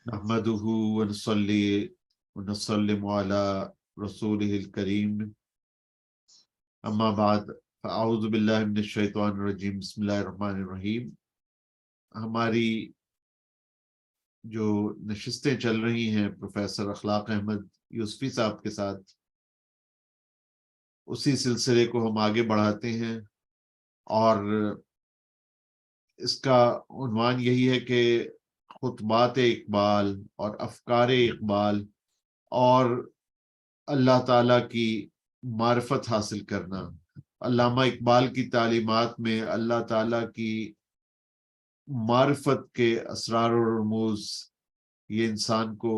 نحمده ونصلي ونسلم على رسوله الكريم اما بعد فاعوذ باللہ من الشیطان الرجیم بسم اللہ الرحمن الرحیم۔ ہماری جو نشستیں چل رہی ہیں پروفیسر اخلاق احمد یوسفی صاحب کے ساتھ، اسی سلسلے کو ہم آگے بڑھاتے ہیں، اور اس کا عنوان یہی ہے کہ خطبات اقبال اور افکار اقبال اور اللہ تعالیٰ کی معرفت حاصل کرنا۔ علامہ اقبال کی تعلیمات میں اللہ تعالیٰ کی معرفت کے اسرار و رموز یہ انسان کو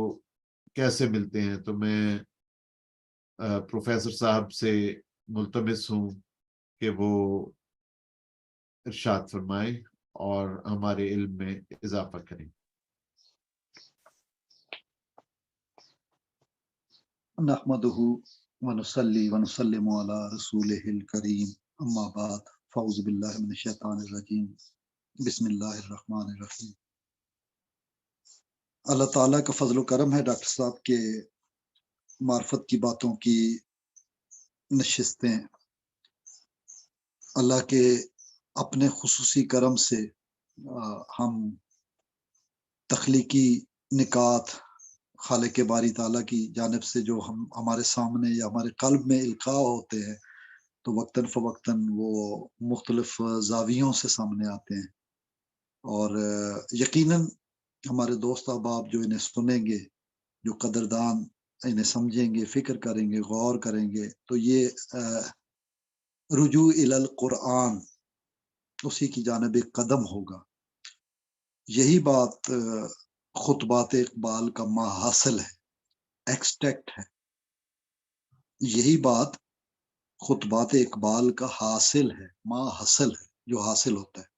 کیسے ملتے ہیں، تو میں پروفیسر صاحب سے ملتمس ہوں کہ وہ ارشاد فرمائیں اور ہمارے علم میں اضافہ کریں۔ نحمده ونصلي ونسلم على رسوله الكريم اما بعد فاعوذ بالله من الشیطان الرجیم بسم اللہ الرحمن الرحیم۔ اللہ تعالیٰ کا فضل و کرم ہے ڈاکٹر صاحب کے معرفت کی باتوں کی نشستیں اللہ کے اپنے خصوصی کرم سے ہم تخلیقی نکات خالق باری تعالیٰ کی جانب سے جو ہمارے سامنے یا ہمارے قلب میں القاء ہوتے ہیں تو وقتاً فوقتاً وہ مختلف زاویوں سے سامنے آتے ہیں، اور یقیناً ہمارے دوست احباب جو انہیں سنیں گے، جو قدردان انہیں سمجھیں گے، فکر کریں گے، غور کریں گے، تو یہ رجوع الی القرآن اسی کی جانب ایک قدم ہوگا۔ یہی بات خطبات اقبال کا ما حاصل ہے، ایکسٹیکٹ ہے۔ یہی بات خطبات اقبال کا حاصل ہے، ما حاصل ہے، جو حاصل ہوتا ہے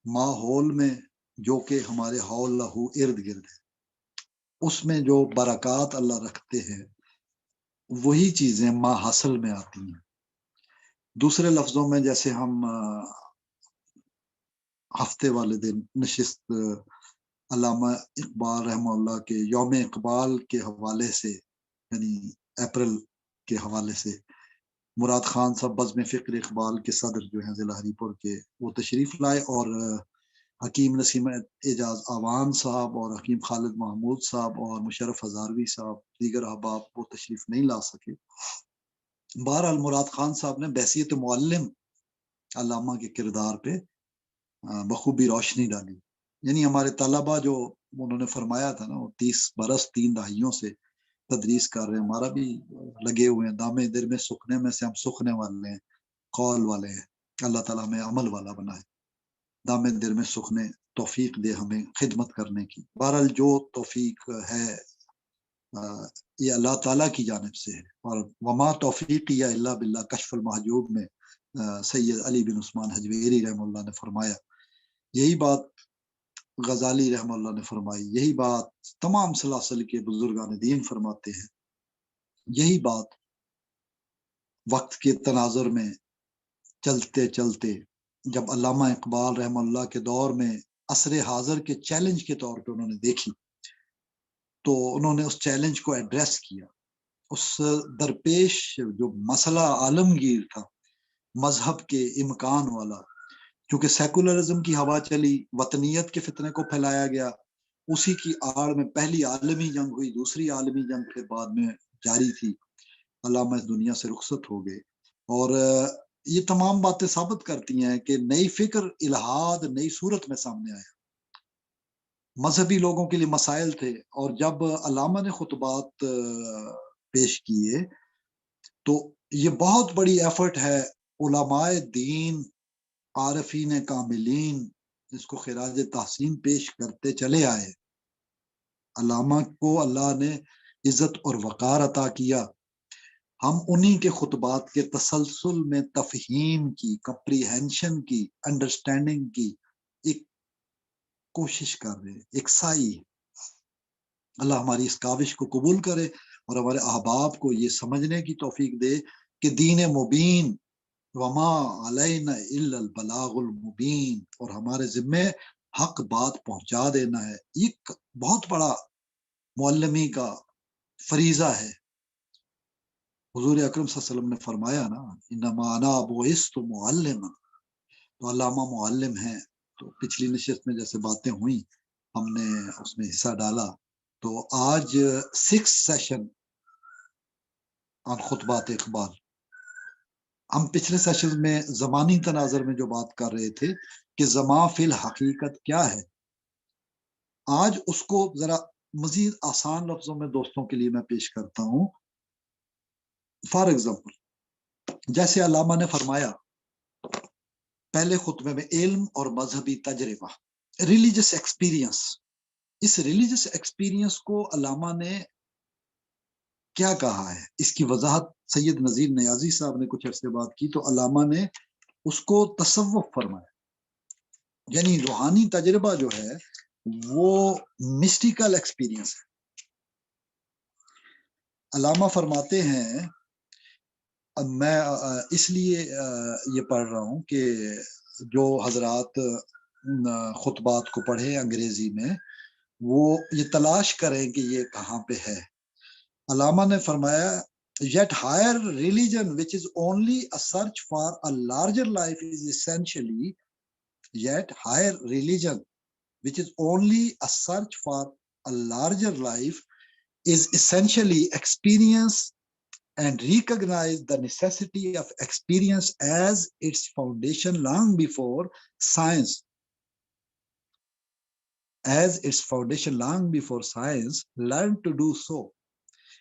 ماحول میں، جو کہ ہمارے حول لہو ارد گرد ہے، اس میں جو برکات اللہ رکھتے ہیں وہی چیزیں ما حاصل میں آتی ہیں۔ دوسرے لفظوں میں جیسے ہم ہفتے والے دن نشست علامہ اقبال رحمہ اللہ کے یوم اقبال کے حوالے سے، یعنی اپریل کے حوالے سے، مراد خان صاحب بزم فکر اقبال کے صدر جو ہیں ضلع ہری پور کے، وہ تشریف لائے، اور حکیم نسیم اعجاز آوان صاحب اور حکیم خالد محمود صاحب اور مشرف ہزاروی صاحب، دیگر احباب وہ تشریف نہیں لا سکے۔ بہرحال مراد خان صاحب نے بحیثیت معلم علامہ کے کردار پہ بخوبی روشنی ڈالی۔ یعنی ہمارے طلبہ جو انہوں نے فرمایا تھا نا، وہ 30 برس 3 دہائیوں سے تدریس کر رہے ہیں، ہمارا بھی لگے ہوئے ہیں، دامے دل میں سکھنے میں سے ہم سکھنے والے ہیں، قول والے ہیں، اللہ تعالیٰ ہمیں عمل والا بنائے، دامے دل میں سکھنے توفیق دے ہمیں خدمت کرنے کی۔ بہرحال جو توفیق ہے یہ اللہ تعالیٰ کی جانب سے ہے، اور وما توفیق یا الا باللہ کشف المحجوب میں سید علی بن عثمان حجویری رحمہ اللہ نے فرمایا، یہی بات غزالی رحمہ اللہ نے فرمائی، یہی بات تمام سلاسل کے بزرگان دین فرماتے ہیں۔ یہی بات وقت کے تناظر میں چلتے چلتے جب علامہ اقبال رحمہ اللہ کے دور میں عصر حاضر کے چیلنج کے طور پہ انہوں نے دیکھی، تو انہوں نے اس چیلنج کو ایڈریس کیا۔ اس درپیش جو مسئلہ عالمگیر تھا، مذہب کے امکان والا، کیونکہ سیکولرزم کی ہوا چلی، وطنیت کے فتنے کو پھیلایا گیا، اسی کی آڑ میں پہلی عالمی جنگ ہوئی، دوسری عالمی جنگ کے بعد میں جاری تھی، علامہ اس دنیا سے رخصت ہو گئے۔ اور یہ تمام باتیں ثابت کرتی ہیں کہ نئی فکر، الہاد نئی صورت میں سامنے آیا، مذہبی لوگوں کے لیے مسائل تھے۔ اور جب علامہ نے خطبات پیش کیے تو یہ بہت بڑی ایفرٹ ہے، علماء دین، عارفین کاملین اس کو خراج تحسین پیش کرتے چلے آئے۔ علامہ کو اللہ نے عزت اور وقار عطا کیا۔ ہم انہی کے خطبات کے تسلسل میں تفہیم کی، کمپریہنشن کی، انڈرسٹینڈنگ کی ایک کوشش کر رہے ہیں، ایک سائی۔ اللہ ہماری اس کاوش کو قبول کرے اور ہمارے احباب کو یہ سمجھنے کی توفیق دے کہ دین مبین وما علینا الا البلاغ المبین، اور ہمارے ذمے حق بات پہنچا دینا ہے، یہ بہت بڑا معلمی کا فریضہ ہے۔ حضور اکرم صلی اللہ علیہ وسلم نے فرمایا نا، انما انا بعثت معلما، تو علامہ معلم ہیں۔ تو پچھلی نشست میں جیسے باتیں ہوئیں ہم نے اس میں حصہ ڈالا، تو آج 6 سیشن آن خطبات اقبال۔ ہم پچھلے سیشن میں زمانی تناظر میں جو بات کر رہے تھے کہ زمان فی الحقیقت کیا ہے، آج اس کو ذرا مزید آسان لفظوں میں دوستوں کے لیے میں پیش کرتا ہوں۔ فار ایگزامپل، جیسے علامہ نے فرمایا پہلے خطبے میں، علم اور مذہبی تجربہ، ریلیجس ایکسپیرینس، اس ریلیجس ایکسپیرینس کو علامہ نے کیا کہا ہے، اس کی وضاحت سید نذیر نیازی صاحب نے کچھ عرصے بات کی، تو علامہ نے اس کو تصوف فرمایا، یعنی روحانی تجربہ جو ہے وہ مسٹیکل ایکسپیرینس ہے۔ علامہ فرماتے ہیں، میں اس لیے یہ پڑھ رہا ہوں کہ جو حضرات خطبات کو پڑھے انگریزی میں وہ یہ تلاش کریں کہ یہ کہاں پہ ہے۔ علامہ نے فرمایا yet higher religion which is only a search for a larger life is essentially yet higher religion which is only a search for a larger life is essentially experience and recognize the necessity of experience as its foundation long before science learned to do so.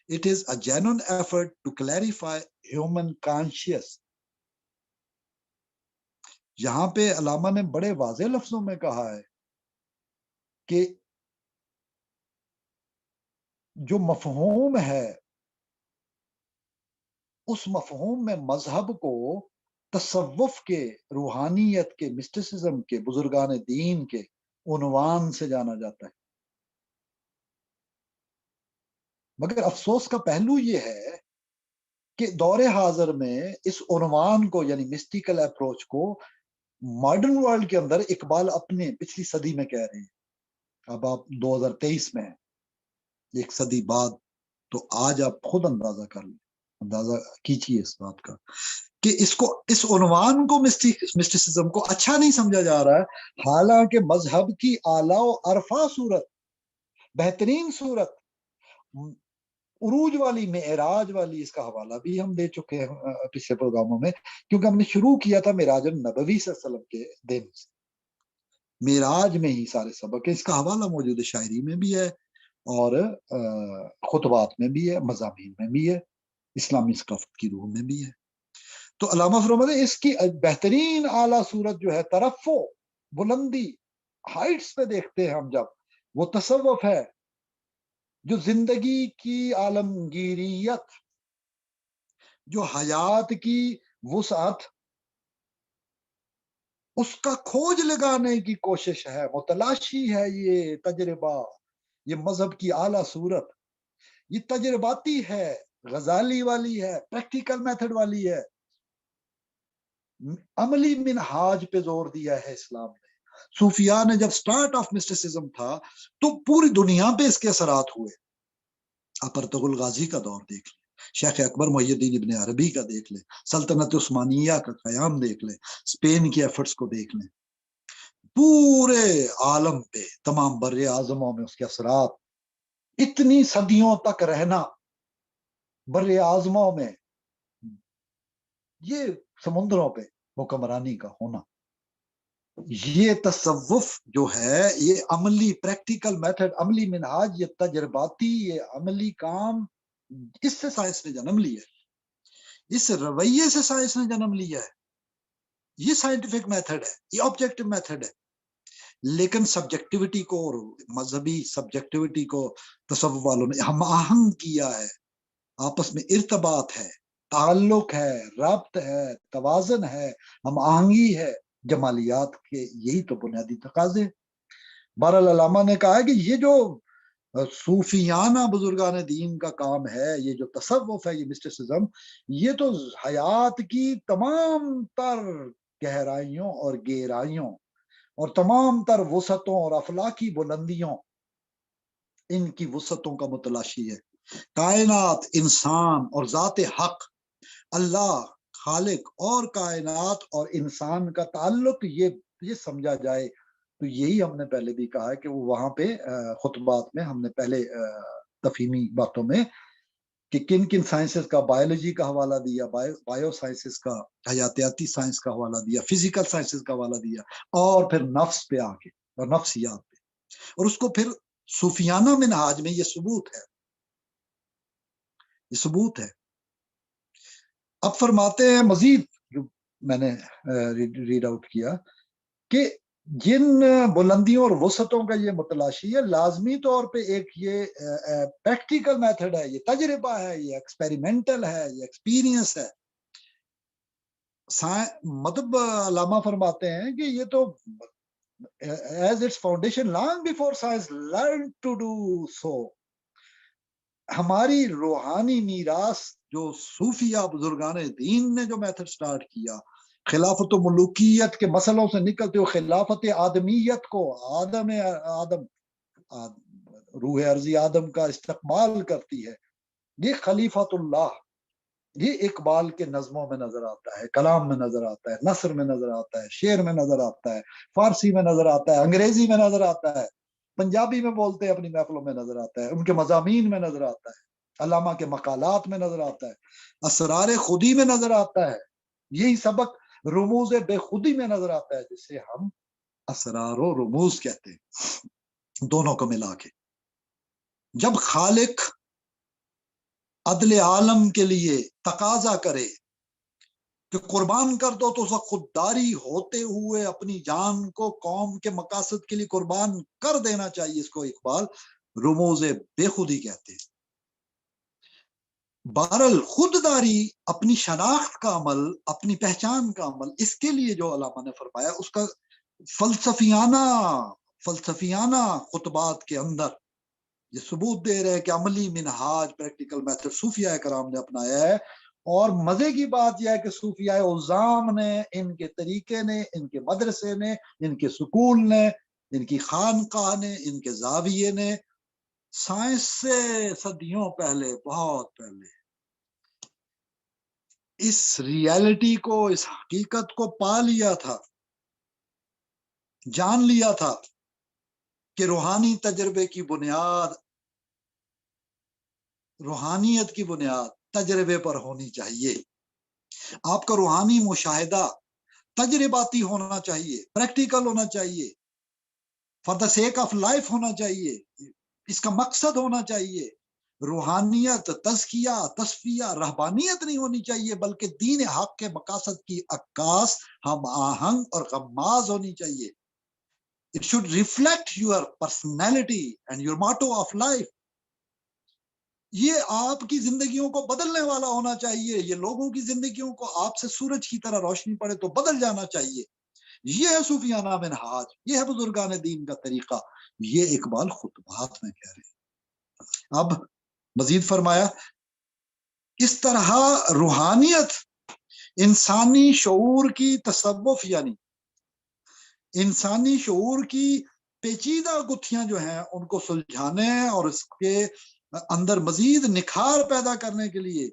It is a genuine effort to clarify human conscience. یہاں پہ علامہ نے بڑے واضح لفظوں میں کہا ہے کہ جو مفہوم ہے اس مفہوم میں مذہب کو تصوف کے، روحانیت کے، مسٹسزم کے، بزرگان دین کے عنوان سے جانا جاتا ہے۔ مگر افسوس کا پہلو یہ ہے کہ دور حاضر میں اس عنوان کو یعنی مسٹیکل اپروچ کو ماڈرن ورلڈ کے اندر اقبال اپنے پچھلی صدی میں کہہ رہے ہیں، اب آپ 2023 میں ہیں، ایک صدی بعد، تو آج آپ خود اندازہ کر لیں، اندازہ کیجیے اس بات کا کہ اس عنوان کو مسٹسزم کو اچھا نہیں سمجھا جا رہا ہے، حالانکہ مذہب کی اعلیٰ و ارفع صورت، بہترین صورت، عروج والی، معراج والی، اس کا حوالہ بھی ہم دے چکے ہیں پچھلے پروگراموں میں، کیونکہ ہم نے شروع کیا تھا معراج النبوی صلی اللہ علیہ وسلم کے دن سے، معراج میں ہی سارے سبق ہے، اس کا حوالہ موجود ہے، شاعری میں بھی ہے اور خطبات میں بھی ہے، مضامین میں بھی ہے، اسلامی ثقافت کی روح میں بھی ہے۔ تو علامہ فرماتے ہیں اس کی بہترین اعلیٰ صورت جو ہے، ترفع، بلندی، ہائٹس پہ دیکھتے ہیں ہم جب، وہ تصوف ہے، جو زندگی کی عالمگیریت، جو حیات کی وسعت، اس کا کھوج لگانے کی کوشش ہے، متلاشی ہے یہ تجربہ، یہ مذہب کی اعلیٰ صورت، یہ تجرباتی ہے، غزالی والی ہے، پریکٹیکل میتھڈ والی ہے، عملی منہاج پہ زور دیا ہے اسلام نے۔ صوفیاء نے جب سٹارٹ آف مسٹسزم تھا تو پوری دنیا پہ اس کے اثرات ہوئے، اپرتغ الغازی کا دور دیکھ لیں، شیخ اکبر محی الدین ابن عربی کا دیکھ لیں، سلطنت عثمانیہ کا قیام دیکھ لیں، اسپین کی ایفرٹس کو دیکھ لیں، پورے عالم پہ تمام بر اعظموں میں اس کے اثرات، اتنی صدیوں تک رہنا بر اعظموں میں، یہ سمندروں پہ حکمرانی کا ہونا، یہ تصوف جو ہے، یہ عملی پریکٹیکل میتھڈ، عملی منہاج، یہ تجرباتی، یہ عملی کام، اس سے سائنس نے جنم لیا ہے، اس رویے سے سائنس نے جنم لیا ہے، یہ سائنٹیفک میتھڈ ہے، یہ آبجیکٹو میتھڈ ہے۔ لیکن سبجیکٹیوٹی کو اور مذہبی سبجیکٹیوٹی کو تصوف والوں نے ہم آہنگ کیا ہے، آپس میں ارتباط ہے، تعلق ہے، ربط ہے، توازن ہے، ہم آہنگی ہے، جمالیات کے یہی تو بنیادی تقاضے۔ بہرحال علامہ نے کہا ہے کہ یہ جو صوفیانہ بزرگان دین کا کام ہے، یہ جو تصوف ہے، یہ مسٹسزم، یہ تو حیات کی تمام تر گہرائیوں اور گہرائیوں اور تمام تر وسعتوں اور افلاکی بلندیوں ان کی وسعتوں کا متلاشی ہے۔ کائنات، انسان اور ذات حق، اللہ خالق اور کائنات اور انسان کا تعلق یہ سمجھا جائے تو یہی ہم نے پہلے بھی کہا ہے کہ وہ وہاں پہ خطبات میں ہم نے پہلے تفہیمی باتوں میں کہ کن کن سائنسز کا، بایولوجی کا حوالہ دیا، بایو سائنسز کا، حیاتیاتی سائنس کا حوالہ دیا، فزیکل سائنسز کا حوالہ دیا، اور پھر نفس پہ آ کے اور نفسیات پہ، اور اس کو پھر صوفیانہ منہاج میں یہ ثبوت ہے، یہ ثبوت ہے۔ اب فرماتے ہیں مزید جو میں نے ریڈ آؤٹ کیا کہ جن بلندیوں اور وسعتوں کا یہ متلاشی ہے، لازمی طور پہ ایک یہ پریکٹیکل میتھڈ ہے، یہ تجربہ ہے، یہ ایکسپیریمنٹل ہے، یہ ایکسپیرینس ہے۔ مطلب علامہ فرماتے ہیں کہ یہ تو as its foundation long before science learned to do so، ہماری روحانی میراث جو صوفیہ بزرگان دین نے جو میتھڈ سٹارٹ کیا، خلافت و ملوکیت کے مسئلوں سے نکلتے ہوئے خلافت آدمیت کو، آدم روح ارضی آدم کا استقبال کرتی ہے، یہ خلیفت اللہ، یہ اقبال کے نظموں میں نظر آتا ہے، کلام میں نظر آتا ہے، نثر میں نظر آتا ہے، شعر میں نظر آتا ہے، فارسی میں نظر آتا ہے، انگریزی میں نظر آتا ہے، پنجابی میں بولتے ہیں اپنی محفلوں میں نظر آتا ہے، ان کے مضامین میں نظر آتا ہے، علامہ کے مقالات میں نظر آتا ہے، اسرار خودی میں نظر آتا ہے، یہی سبق رموز بے خودی میں نظر آتا ہے، جسے ہم اسرار و رموز کہتے ہیں، دونوں کو ملا کے۔ جب خالق عدل عالم کے لیے تقاضا کرے کہ قربان کر دو، تو اس وقت خودداری ہوتے ہوئے اپنی جان کو قوم کے مقاصد کے لیے قربان کر دینا چاہیے۔ اس کو اقبال رموز بے خودی کہتے ہیں۔ بہرحال خودداری اپنی شناخت کا عمل، اپنی پہچان کا عمل، اس کے لیے جو علامہ نے فرمایا اس کا فلسفیانہ خطبات کے اندر یہ ثبوت دے رہے کہ عملی منہاج، پریکٹیکل میتھڈ صوفیاء کرام نے اپنایا ہے۔ اور مزے کی بات یہ ہے کہ صوفیاء عظام نے، ان کے طریقے نے، ان کے مدرسے نے، ان کے سکول نے، ان کی خانقاہ نے، ان کے زاویے نے سائنس سے صدیوں پہلے، بہت پہلے اس ریالٹی کو، اس حقیقت کو پا لیا تھا، جان لیا تھا کہ روحانی تجربے کی بنیاد، روحانیت کی بنیاد تجربے پر ہونی چاہیے۔ آپ کا روحانی مشاہدہ تجرباتی ہونا چاہیے، پریکٹیکل ہونا چاہیے، for the sake of life ہونا چاہیے، اس کا مقصد ہونا چاہیے۔ روحانیت، تزکیہ، تصفیہ، رہبانیت نہیں ہونی چاہیے، بلکہ دین حق کے مقاصد کی عکاس، ہم آہنگ اور غماز ہونی چاہیے۔ It should reflect your personality and your motto of life۔ یہ آپ کی زندگیوں کو بدلنے والا ہونا چاہیے، یہ لوگوں کی زندگیوں کو آپ سے سورج کی طرح روشنی پڑے تو بدل جانا چاہیے۔ یہ ہے صوفیانہ منہاج، یہ ہے بزرگان دین کا طریقہ، یہ اقبال خطبات میں کہہ رہے ہیں۔ اب مزید فرمایا، اس طرح روحانیت انسانی شعور کی تصوف، یعنی انسانی شعور کی پیچیدہ گتھیاں جو ہیں ان کو سلجھانے اور اس کے اندر مزید نکھار پیدا کرنے کے لیے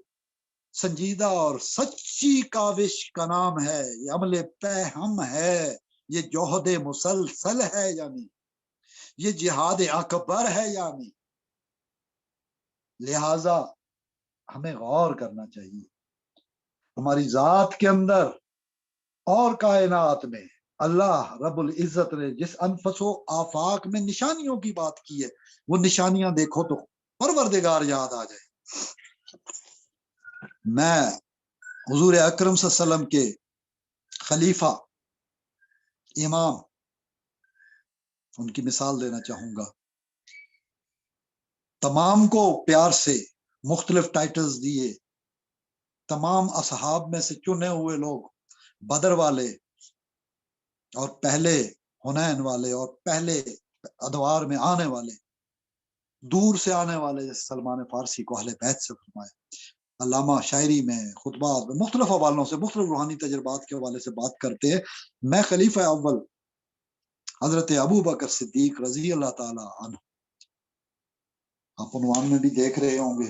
سنجیدہ اور سچی کاوش کا نام ہے، یہ عمل پہم ہے، یہ جوہد مسلسل ہے، یعنی یہ جہاد اکبر ہے، یعنی لہذا ہمیں غور کرنا چاہیے ہماری ذات کے اندر اور کائنات میں اللہ رب العزت نے جس انفس و آفاق میں نشانیوں کی بات کی ہے، وہ نشانیاں دیکھو تو پروردگار یاد آ جائے۔ میں حضور اکرم صلی اللہ علیہ وسلم کے خلیفہ، امام، ان کی مثال دینا چاہوں گا۔ تمام کو پیار سے مختلف ٹائٹلز دیے، تمام اصحاب میں سے چنے ہوئے لوگ، بدر والے اور پہلے حنین والے اور پہلے ادوار میں آنے والے، دور سے آنے والے، جیسے سلمان فارسی کو اہل بیت سے فرمایا۔ علامہ شاعری میں، خطبات میں مختلف حوالوں سے، مختلف روحانی تجربات کے حوالے سے بات کرتے ہیں۔ میں خلیفہ اول حضرت ابو بکر صدیق رضی اللہ تعالی عنہ، آپ عنوان میں بھی دیکھ رہے ہوں گے،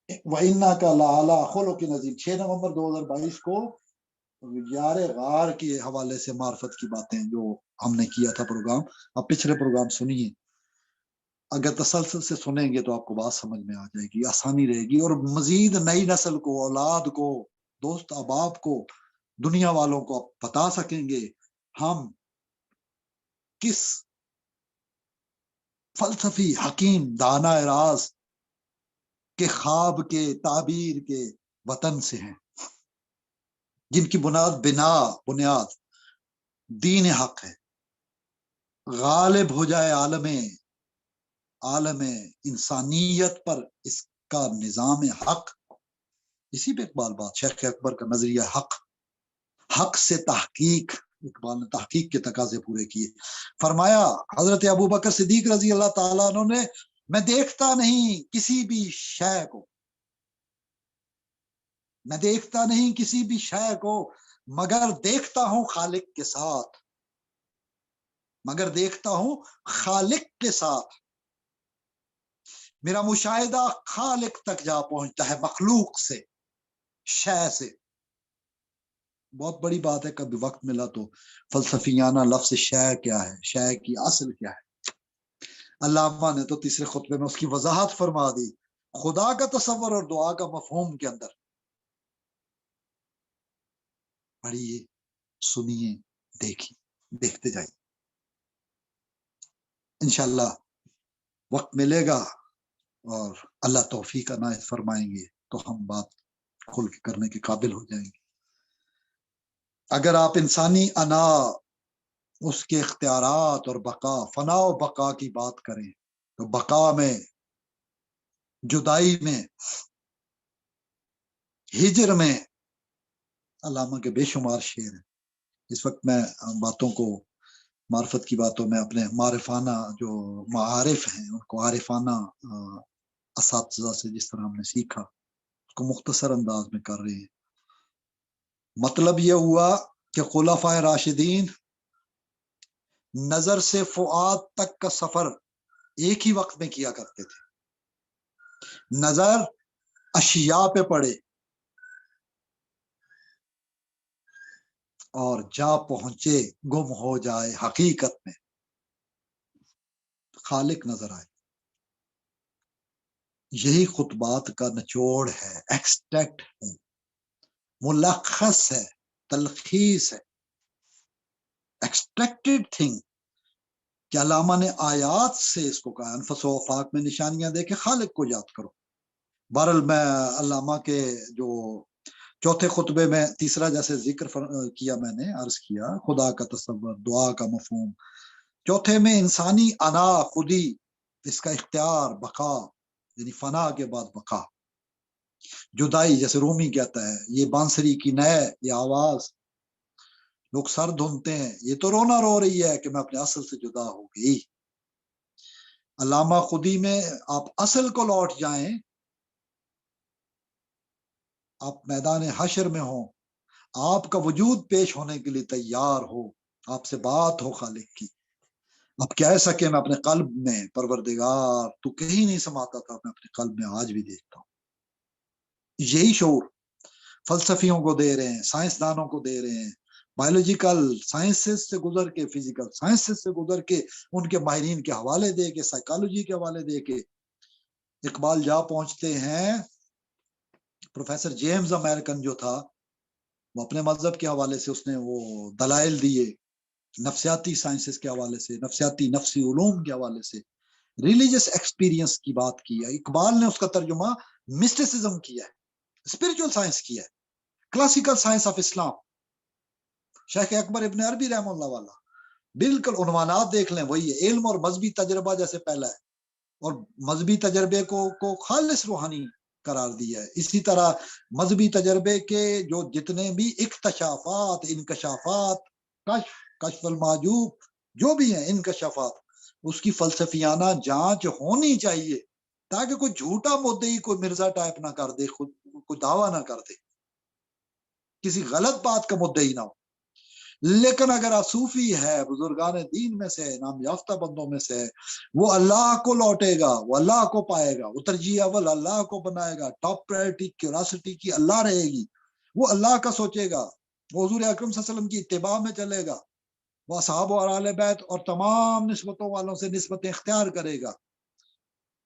وَإِنَّكَ لَعَلَىٰ خُلُقٍ عَظِيمٍ، 6 نومبر 2022 کو یار غار کے حوالے سے معرفت کی باتیں جو ہم نے کیا تھا پروگرام، آپ پچھلے پروگرام سنیے، اگر تسلسل سے سنیں گے تو آپ کو بات سمجھ میں آ جائے گی، آسانی رہے گی، اور مزید نئی نسل کو، اولاد کو، دوست احباب کو، دنیا والوں کو آپ بتا سکیں گے ہم کس فلسفی حکیم دانا راز کے خواب کے تعبیر کے وطن سے ہیں، جن کی بنیاد دین حق ہے، غالب ہو جائے عالم انسانیت پر اس کا نظام حق۔ اسی پہ اقبال بات، شیخ اکبر کا نظریہ حق سے تحقیق، اقبال نے تحقیق کے تقاضے پورے کیے۔ فرمایا حضرت ابو بکر صدیق رضی اللہ تعالیٰ عنہ نے، میں دیکھتا نہیں کسی بھی شے کو مگر دیکھتا ہوں خالق کے ساتھ، میرا مشاہدہ خالق تک جا پہنچتا ہے مخلوق سے، شے سے۔ بہت بڑی بات ہے، کبھی وقت ملا تو فلسفیانہ لفظ شے کیا ہے، شے کی اصل کیا ہے، علامہ نے تو تیسرے خطبے میں اس کی وضاحت فرما دی، خدا کا تصور اور دعا کا مفہوم کے اندر۔ پڑھیے، سنیے، دیکھتے جائیے، انشاءاللہ وقت ملے گا اور اللہ توفیق عنایت فرمائیں گے تو ہم بات کھل کے کرنے کے قابل ہو جائیں گے۔ اگر آپ انسانی انا، اس کے اختیارات اور بقا، فنا و بقا کی بات کریں تو بقا میں، جدائی میں، ہجر میں علامہ کے بے شمار شعر ہیں۔ اس وقت میں باتوں کو، معرفت کی باتوں میں اپنے معرفانہ جو معارف ہیں ان کو عارفانہ اساتذہ سے جس طرح ہم نے سیکھا اس کو مختصر انداز میں کر رہے ہیں۔ مطلب یہ ہوا کہ خلفائے راشدین نظر سے فؤاد تک کا سفر ایک ہی وقت میں کیا کرتے تھے، نظر اشیاء پہ پڑے اور جا پہنچے، گم ہو جائے حقیقت میں، خالق نظر آئے۔ یہی خطبات کا نچوڑ ہے، ایکسٹریکٹ ہے، ملخص ہے، تلخیص ہے، ایکسٹریکٹڈ تھنگ کہ علامہ نے آیات سے اس کو کہا، انفس و افاق میں نشانیاں دے کے خالق کو یاد کرو۔ بہرحال میں علامہ کے جو چوتھے خطبے میں تیسرا جیسے ذکر کیا، میں نے عرض کیا خدا کا تصور، دعا کا مفہوم، چوتھے میں انسانی انا، خودی، اس کا اختیار، بقا یعنی فنا کے بعد بقا، جدائی جیسے رومی کہتا ہے، یہ بانسری کی نئے، یہ آواز، لوگ سر دھنتے ہیں، یہ تو رونا رو رہی ہے کہ میں اپنے اصل سے جدا ہو گئی۔ علامہ خودی میں آپ اصل کو لوٹ جائیں، آپ میدان حشر میں ہوں، آپ کا وجود پیش ہونے کے لیے تیار ہو، آپ سے بات ہو خالق کی، آپ کہہ سکیں میں اپنے قلب میں پروردگار تو کہیں نہیں سماتا تھا، میں اپنے قلب میں آج بھی دیکھتا ہوں۔ یہی شعور فلسفیوں کو دے رہے ہیں، سائنسدانوں کو دے رہے ہیں، بایولوجیکل سائنسز سے گزر کے، فزیکل سائنسز سے گزر کے، ان کے ماہرین کے حوالے دے کے، سائیکالوجی کے حوالے دے کے اقبال جا پہنچتے ہیں۔ پروفیسر جیمز امریکن جو تھا وہ اپنے مذہب کے حوالے سے اس نے وہ دلائل دیے، نفسیاتی سائنسز کے حوالے سے، نفسی علوم کے حوالے سے، ریلیجس ایکسپیرینس کی بات کی ہے۔ اقبال نے اس کا ترجمہ مسٹسزم کیا ہے، اسپرچل سائنس کیا ہے، کلاسیکل سائنس آف اسلام۔ شیخ اکبر ابن عربی رحم اللہ والا بالکل عنوانات دیکھ لیں، وہی ہے، علم اور مذہبی تجربہ جیسے پہلا ہے، اور مذہبی تجربے کو خالص روحانی قرار دیا ہے۔ اسی طرح مذہبی تجربے کے جو جتنے بھی اکتشافات، انکشافات، کشف المحجوب جو بھی ہیں انکشافات، اس کی فلسفیانہ جانچ ہونی چاہیے تاکہ کوئی جھوٹا مدعی کوئی مرزا ٹائپ نہ کر دے، خود کوئی دعویٰ نہ کر دے، کسی غلط بات کا مدعی نہ ہو۔ لیکن اگر آپ صوفی ہے، بزرگان دین میں سے، نام یافتہ بندوں میں سے ہے، وہ اللہ کو لوٹے گا، وہ اللہ کو پائے گا، وہ ترجیح اول اللہ کو بنائے گا، ٹاپ پرائرٹی کیوریاسٹی کی اللہ رہے گی، وہ اللہ کا سوچے گا، وہ حضور اکرم صلی اللہ علیہ وسلم کی اتباع میں چلے گا، وہ اصحاب اور اہل بیت اور تمام نسبتوں والوں سے نسبتیں اختیار کرے گا،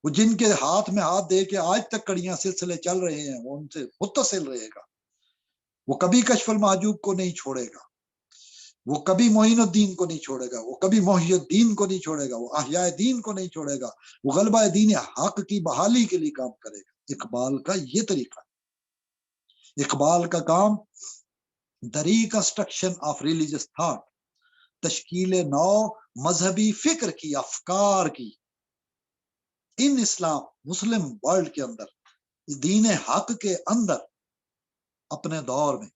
وہ جن کے ہاتھ میں ہاتھ دے کے آج تک کڑیاں سلسلے چل رہے ہیں وہ ان سے متصل رہے گا، وہ کبھی کشف المحجوب کو نہیں چھوڑے گا، وہ کبھی معین الدین کو نہیں چھوڑے گا، وہ کبھی محی الدین کو نہیں چھوڑے گا، وہ احیاء دین کو نہیں چھوڑے گا، وہ غلبہ دین حق کی بحالی کے لیے کام کرے گا۔ اقبال کا یہ طریقہ ہے۔ اقبال کا کام the reconstruction of religious thought، تشکیل نو مذہبی فکر کی، افکار کی، ان اسلام مسلم ورلڈ کے اندر، دین حق کے اندر، اپنے دور میں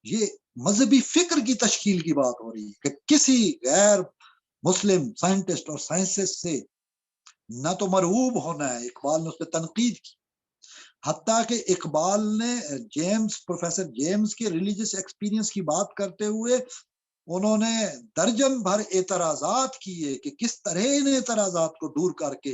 یہ مذہبی فکر کی تشکیل کی بات ہو رہی ہے کہ کسی غیر مسلم سائنٹسٹ اور سائنسسٹ سے نہ تو مرعوب ہونا ہے۔ اقبال نے اس پہ تنقید کی، حتیٰ کہ اقبال نے پروفیسر جیمز کے ریلیجس ایکسپیرینس کی بات کرتے ہوئے انہوں نے درجن بھر اعتراضات کیے کہ کس طرح ان اعتراضات کو دور کر کے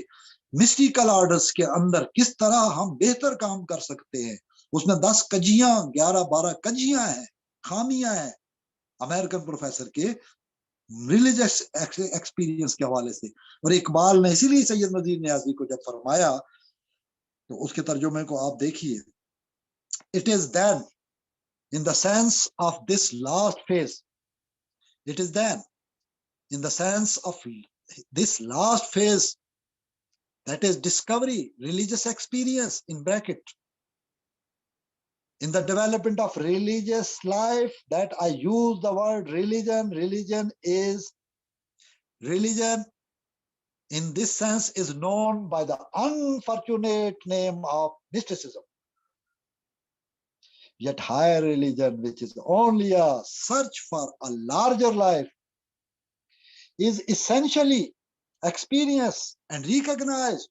مسٹیکل آرڈرز کے اندر کس طرح ہم بہتر کام کر سکتے ہیں۔ اس میں 10 کجیاں 11-12 کجیاں ہیں، خامیاں ہیں امریکن پروفیسر کے ریلیجس ایکسپیرینس کے حوالے سے، اور اقبال نے اسی لیے سید نذیر نیازی کو جب فرمایا تو اس کے ترجمے کو آپ دیکھیے، it is then in the sense of this last phase، it is then in the sense of this last phase, that is discovery, religious experience in bracket, in the development of religious life, that I use the word religion. Religion in this sense is known by the unfortunate name of mysticism. Yet higher religion, which is only a search for a larger life, is essentially experience and recognize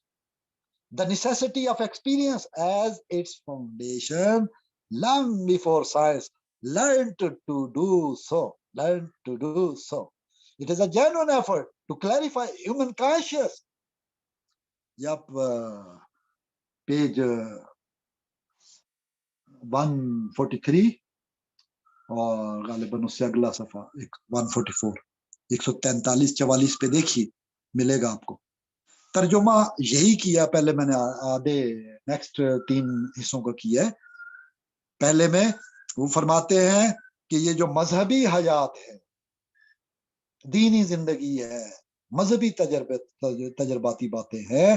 the necessity of experience as its foundation long before science learned to do so. It is a genuine effort to clarify human consciousness. Yep, page 143 اور غالباً اس سے اگلا صفحہ 144 143-44 پہ دیکھیے، ملے گا آپ کو۔ ترجمہ یہی کیا، پہلے میں نے آدھے نیکسٹ 3 حصوں کا کیا ہے۔ پہلے میں وہ فرماتے ہیں کہ یہ جو مذہبی حیات ہے، دینی زندگی ہے، مذہبی تجرباتی باتیں ہیں،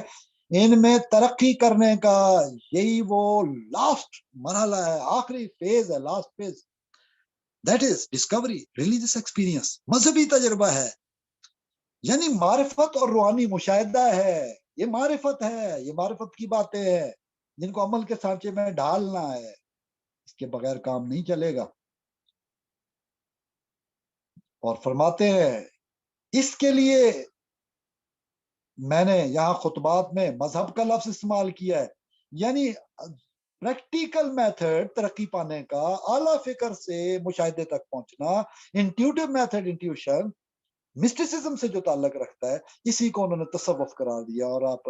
ان میں ترقی کرنے کا یہی وہ لاسٹ مرحلہ ہے، آخری فیز ہے، last phase, that is Discovery religious experience, مذہبی تجربہ ہے، یعنی معرفت اور روحانی مشاہدہ ہے، یہ معرفت ہے، یہ معرفت کی باتیں ہیں جن کو عمل کے سانچے میں ڈھالنا ہے، اس کے بغیر کام نہیں چلے گا۔ اور فرماتے ہیں اس کے لیے میں نے یہاں خطبات میں مذہب کا لفظ استعمال کیا ہے، یعنی پریکٹیکل میتھڈ ترقی پانے کا، اعلیٰ فکر سے مشاہدے تک پہنچنا، انٹیوٹیو میتھڈ، انٹیوشن مسٹیسزم سے جو تعلق رکھتا ہے، اسی کو انہوں نے تصوف قرار دیا۔ اور آپ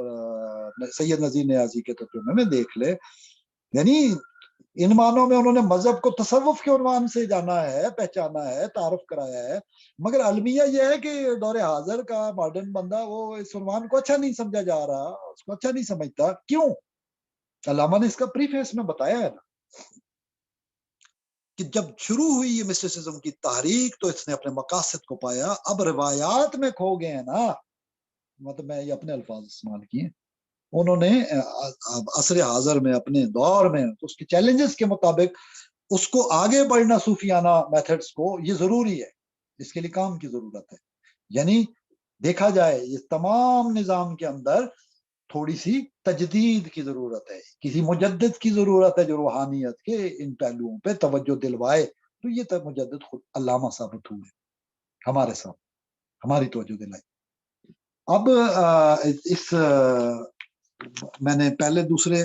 سید نذیر نیازی کے ترجمے میں دیکھ لیں، یعنی ان معنوں میں انہوں نے مذہب کو تصوف کے عنوان سے جانا ہے، پہچانا ہے، تعارف کرایا ہے، مگر المیہ یہ ہے کہ دور حاضر کا ماڈرن بندہ وہ اس عنوان کو اچھا نہیں سمجھا جا رہا، اس کو اچھا نہیں سمجھتا۔ کیوں؟ علامہ نے اس کا پریفیس میں بتایا ہے نا کہ جب شروع ہوئی یہ مسٹیسزم کی تحریک تو اس نے اپنے مقاصد کو پایا، اب روایات میں کھو گئے ہیں نا، مطلب میں یہ اپنے الفاظ استعمال کیے، انہوں نے عصر حاضر میں اپنے دور میں اس کے چیلنجز کے مطابق اس کو آگے بڑھنا، صوفیانہ میتھڈز کو، یہ ضروری ہے، اس کے لیے کام کی ضرورت ہے۔ یعنی دیکھا جائے یہ تمام نظام کے اندر تھوڑی سی تجدید کی ضرورت ہے، کسی مجدد کی ضرورت ہے جو روحانیت کے ان پہلوؤں پہ توجہ دلوائے، تو یہ مجدد خود علامہ ثابت ہوئے ہمارے ساتھ، ہماری توجہ دلائی۔ اب اس میں نے پہلے دوسرے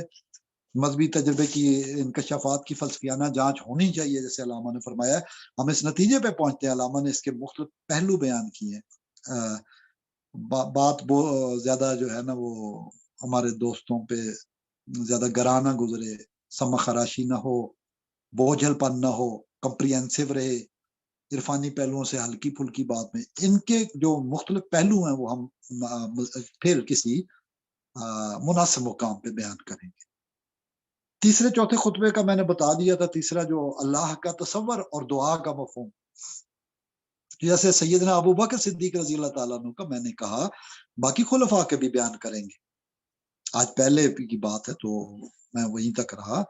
مذہبی تجربے کی انکشافات کی فلسفیانہ جانچ ہونی چاہیے، جیسے علامہ نے فرمایا ہے. ہم اس نتیجے پہ پہنچتے ہیں. علامہ نے اس کے مختلف پہلو بیان کیے ہیں. بات زیادہ جو ہے نا وہ ہمارے دوستوں پہ زیادہ گراں نہ گزرے، سما خراشی نہ ہو، بوجھل پن نہ ہو، کمپریہنسو رہے، عرفانی پہلوؤں سے ہلکی پھلکی بات میں. ان کے جو مختلف پہلو ہیں وہ ہم پھر کسی مناسب مقام پہ بیان کریں گے. تیسرے چوتھے خطبے کا میں نے بتا دیا تھا. تیسرا جو اللہ کا تصور اور دعا کا مفہوم، جیسے سیدنا ابو بکر صدیق رضی اللہ تعالیٰ عنہ کا میں نے کہا، باقی خلفاء کے بھی بیان کریں گے. آج پہلے کی بات ہے تو میں وہیں تک رہا.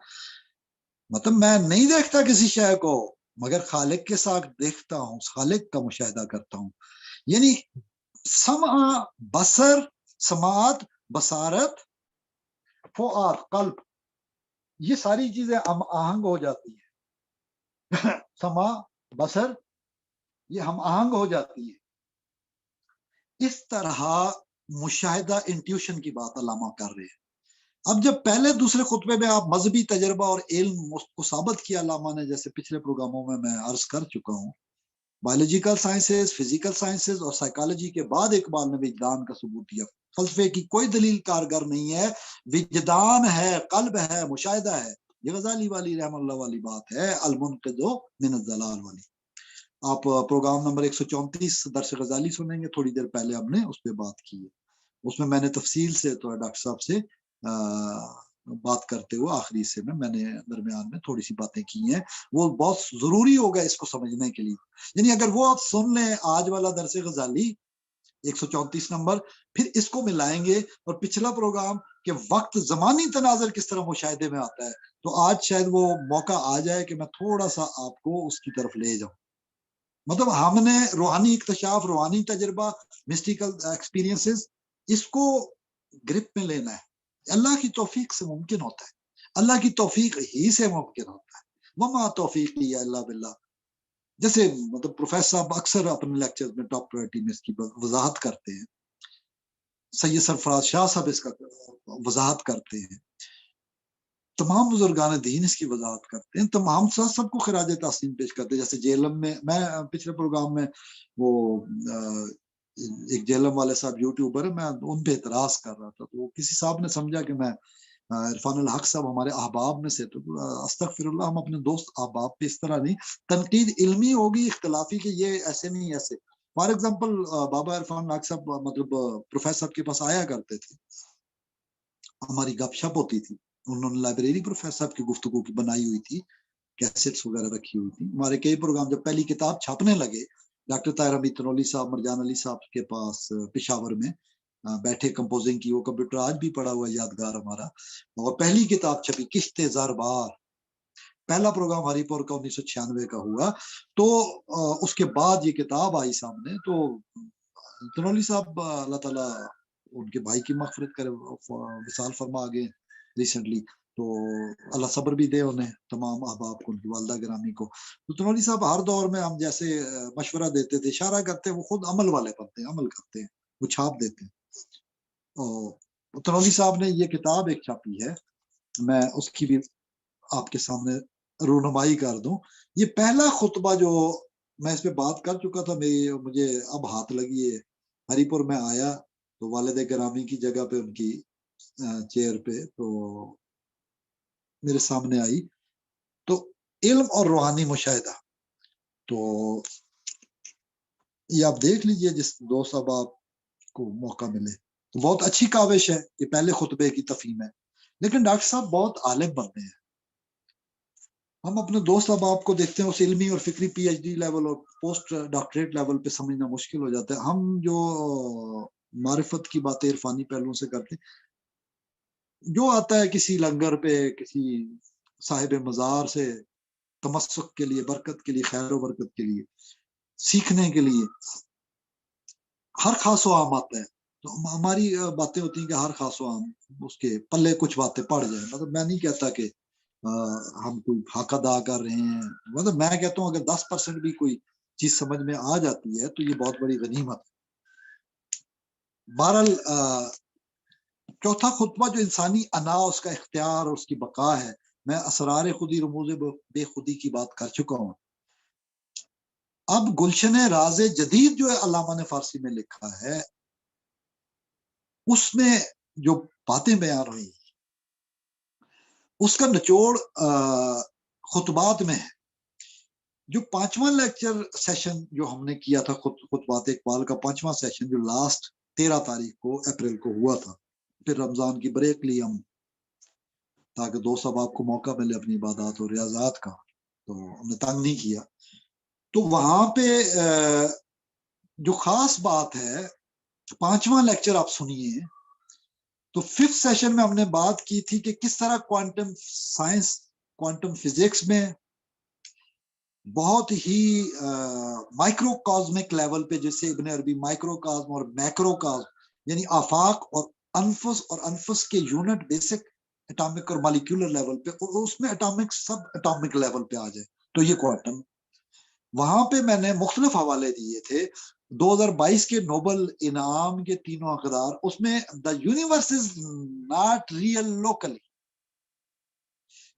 مطلب میں نہیں دیکھتا کسی شے کو مگر خالق کے ساتھ دیکھتا ہوں، خالق کا مشاہدہ کرتا ہوں. یعنی سمع، بصر، سماعت، بصارت، فؤاد، قلب، یہ ساری چیزیں ہم آہنگ ہو جاتی ہیں. سمع، بصر، یہ ہم آہنگ ہو جاتی ہے. اس طرح مشاہدہ انٹیوشن کی بات علامہ کر رہے ہیں. اب جب پہلے دوسرے خطبے میں آپ مذہبی تجربہ اور علم کو ثابت کیا علامہ نے، جیسے پچھلے پروگراموں میں عرض کر چکا ہوں، بایولوجیکل سائنسز، فزیکل سائنسز اور سائیکالوجی کے بعد اقبال نے وجدان کا ثبوت دیا. فلسفے کی کوئی دلیل کارگر نہیں ہے، وجدان ہے، قلب ہے، مشاہدہ ہے. یہ غزالی والی رحم اللہ والی بات ہے، المنقذ من الضلال والی. آپ پروگرام نمبر 134 درس غزالی سنیں گے، تھوڑی دیر پہلے ہم نے اس پہ بات کی ہے. اس میں نے تفصیل سے تو ڈاکٹر صاحب سے بات کرتے ہوئے آخری حصے میں نے درمیان میں تھوڑی سی باتیں کی ہیں. وہ بہت ضروری ہوگا اس کو سمجھنے کے لیے. یعنی اگر وہ آپ سن لیں آج والا درس غزالی 134 نمبر، پھر اس کو ملائیں گے اور پچھلا پروگرام کہ وقت زمانی تناظر کس طرح مشاہدے میں آتا ہے، تو آج شاید وہ موقع آ جائے کہ میں تھوڑا سا آپ کو اس کی طرف لے جاؤں. مطلب ہم نے روحانی اکتشاف، روحانی تجربہ، مسٹیکل ایکسپیرینسز، اس کو گرپ میں لینا ہے. اللہ کی توفیق سے ممکن ہوتا ہے، اللہ کی توفیق ہی سے ممکن ہوتا ہے. وما توفیقی الا باللہ. جیسے مطلب پروفیسر صاحب اکثر اپنے لیکچر میں ٹاپ پرائرٹی میں اس کی وضاحت کرتے ہیں، سید سرفراز شاہ صاحب اس کا وضاحت کرتے ہیں، تمام بزرگان دین اس کی وضاحت کرتے ہیں، تمام سب کو خراج تحسین پیش کرتے ہیں. جیسے جیلم میں پچھلے پروگرام میں وہ ایک جیلم والے صاحب یوٹیوبر ہے، میں ان پہ اعتراض کر رہا تھا، تو کسی صاحب نے سمجھا کہ میں عرفان الحق صاحب ہمارے احباب میں سے، تو استغفر اللہ، ہم اپنے دوست احباب پہ اس طرح نہیں. تنقید علمی ہوگی، اختلافی، کہ یہ ایسے نہیں ایسے. فار ایگزامپل بابا عرفان الحق صاحب مطلب پروفیسر کے پاس آیا کرتے تھے، ہماری گپ شپ ہوتی تھی. انہوں نے لائبریری پروفیسر صاحب کی گفتگو کی بنائی ہوئی تھی، کیسٹس وغیرہ رکھی ہوئی تھی. ہمارے کئی پروگرام جب پہلی کتاب چھپنے لگے، ڈاکٹر طاہر حمید تنولی صاحب، مرجان علی صاحب کے پاس پشاور میں بیٹھے کمپوزنگ کی، وہ کمپیوٹر آج بھی پڑا ہوا یادگار ہمارا. اور پہلی کتاب چھپی کشت زربار، پہلا پروگرام ہری پور کا 1996 کا ہوا. تو اس کے بعد یہ کتاب آئی سامنے. تو تنولی صاحب اللہ تعالیٰ ان کے بھائی کی مغفرت کرے، وصال فرما آگے ریسنٹلی، تو اللہ صبر بھی دے انہیں، تمام احباب کو، ان کی والدہ گرامی کو. تو تنولی صاحب ہر دور میں ہم جیسے مشورہ دیتے تھے، اشارہ کرتے ہیں، وہ خود عمل والے بنتے ہیں، عمل کرتے ہیں، وہ چھاپ دیتے ہیں. تنولی صاحب نے یہ کتاب ایک چھاپی ہے، میں اس کی بھی آپ کے سامنے رونمائی کر دوں. یہ پہلا خطبہ جو میں اس پہ بات کر چکا تھا، مجھے اب ہاتھ لگی ہے. ہری پور میں آیا تو والد گرامی کی جگہ پہ ان کی چیئر پہ تو میرے سامنے آئی، تو علم اور روحانی مشاہدہ. تو یہ آپ دیکھ لیجئے جس دوست اب آپ کو موقع ملے. تو بہت اچھی کاوش ہے، یہ پہلے خطبے کی تفہیم ہے. لیکن ڈاکٹر صاحب بہت عالم بنتے ہیں. ہم اپنے دوست احباب کو دیکھتے ہیں اس علمی اور فکری پی ایچ ڈی لیول اور پوسٹ ڈاکٹریٹ لیول پہ سمجھنا مشکل ہو جاتا ہے. ہم جو معرفت کی باتیں عرفانی پہلوؤں سے کرتے ہیں، جو آتا ہے کسی لنگر پہ، کسی صاحب مزار سے تمسک کے لیے، برکت کے لیے، خیر و برکت کے لیے، سیکھنے کے لیے، ہر خاص و عام آتا ہے. تو ہماری باتیں ہوتی ہیں کہ ہر خاص و عام اس کے پلے کچھ باتیں پڑ جائیں. مطلب میں نہیں کہتا کہ ہم کوئی حق ادا کر رہے ہیں، مطلب میں کہتا ہوں اگر 10% بھی کوئی چیز سمجھ میں آ جاتی ہے تو یہ بہت بڑی غنیمت ہے. بہرحال چوتھا خطبہ جو انسانی انا، اس کا اختیار اور اس کی بقا ہے، میں اسرار خودی رموز بے خودی کی بات کر چکا ہوں۔ اب گلشن راز جدید جو ہے علامہ نے فارسی میں لکھا ہے، اس میں جو باتیں بیان ہوئی اس کا نچوڑ خطبات میں ہے۔ جو 5واں لیکچر سیشن جو ہم نے کیا تھا خطبات اقبال کا 5واں سیشن، جو لاسٹ 13 تاریخ کو اپریل کو ہوا تھا، پھر رمضان کی بریک لی ہم تاکہ دوست اب آپ کو موقع ملے اپنی عبادات اور ریاضات کا، تو ہم نے تنگ نہیں کیا۔ تو وہاں پہ جو خاص بات ہے، 5واں لیکچر آپ سنیے، تو 5th سیشن میں ہم نے بات کی تھی کہ کس طرح کوانٹم سائنس، کوانٹم فزکس میں بہت ہی مائکرو کازمک لیول پہ، جیسے ابن عربی مائکرو کازم اور میکرو کازم، یعنی آفاق اور انفس کے یونٹ بیسک اٹامک اور مالیکولر لیول پہ، اور اس میں اٹامک سب اٹامک لیول پہ آ جائے، تو یہ کوانٹم۔ وہاں پہ میں نے مختلف حوالے دیے تھے 2022 کے نوبل انعام کے تینوں اقدار، اس میں the universe is not real locally,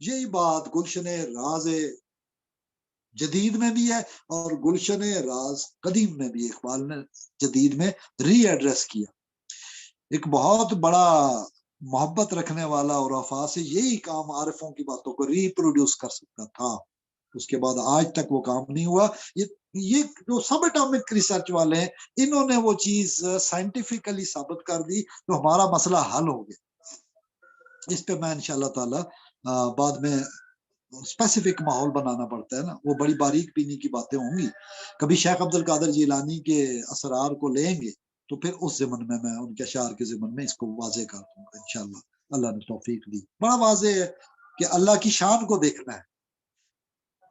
یہی بات گلشن راز جدید میں بھی ہے اور گلشن راز قدیم میں بھی اقبال نے جدید میں ری ایڈریس کیا۔ ایک بہت بڑا محبت رکھنے والا اور وفا سے یہی کام عارفوں کی باتوں کو ری پروڈیوس کر سکتا تھا، اس کے بعد آج تک وہ کام نہیں ہوا۔ یہ جو سب اٹامک ریسرچ والے ہیں، انہوں نے وہ چیز سائنٹیفکلی ثابت کر دی، تو ہمارا مسئلہ حل ہو گیا۔ اس پہ میں انشاءاللہ تعالی بعد میں اسپیسیفک ماحول بنانا پڑتا ہے نا، وہ بڑی باریک بینی کی باتیں ہوں گی، کبھی شیخ عبد القادر جیلانی کے اسرار کو لیں گے تو پھر اس ضمن میں ان کے اشعار کے ضمن میں اس کو واضح کر دوں گا انشاءاللہ، اللہ نے توفیق دی۔ بڑا واضح ہے کہ اللہ کی شان کو دیکھنا ہے،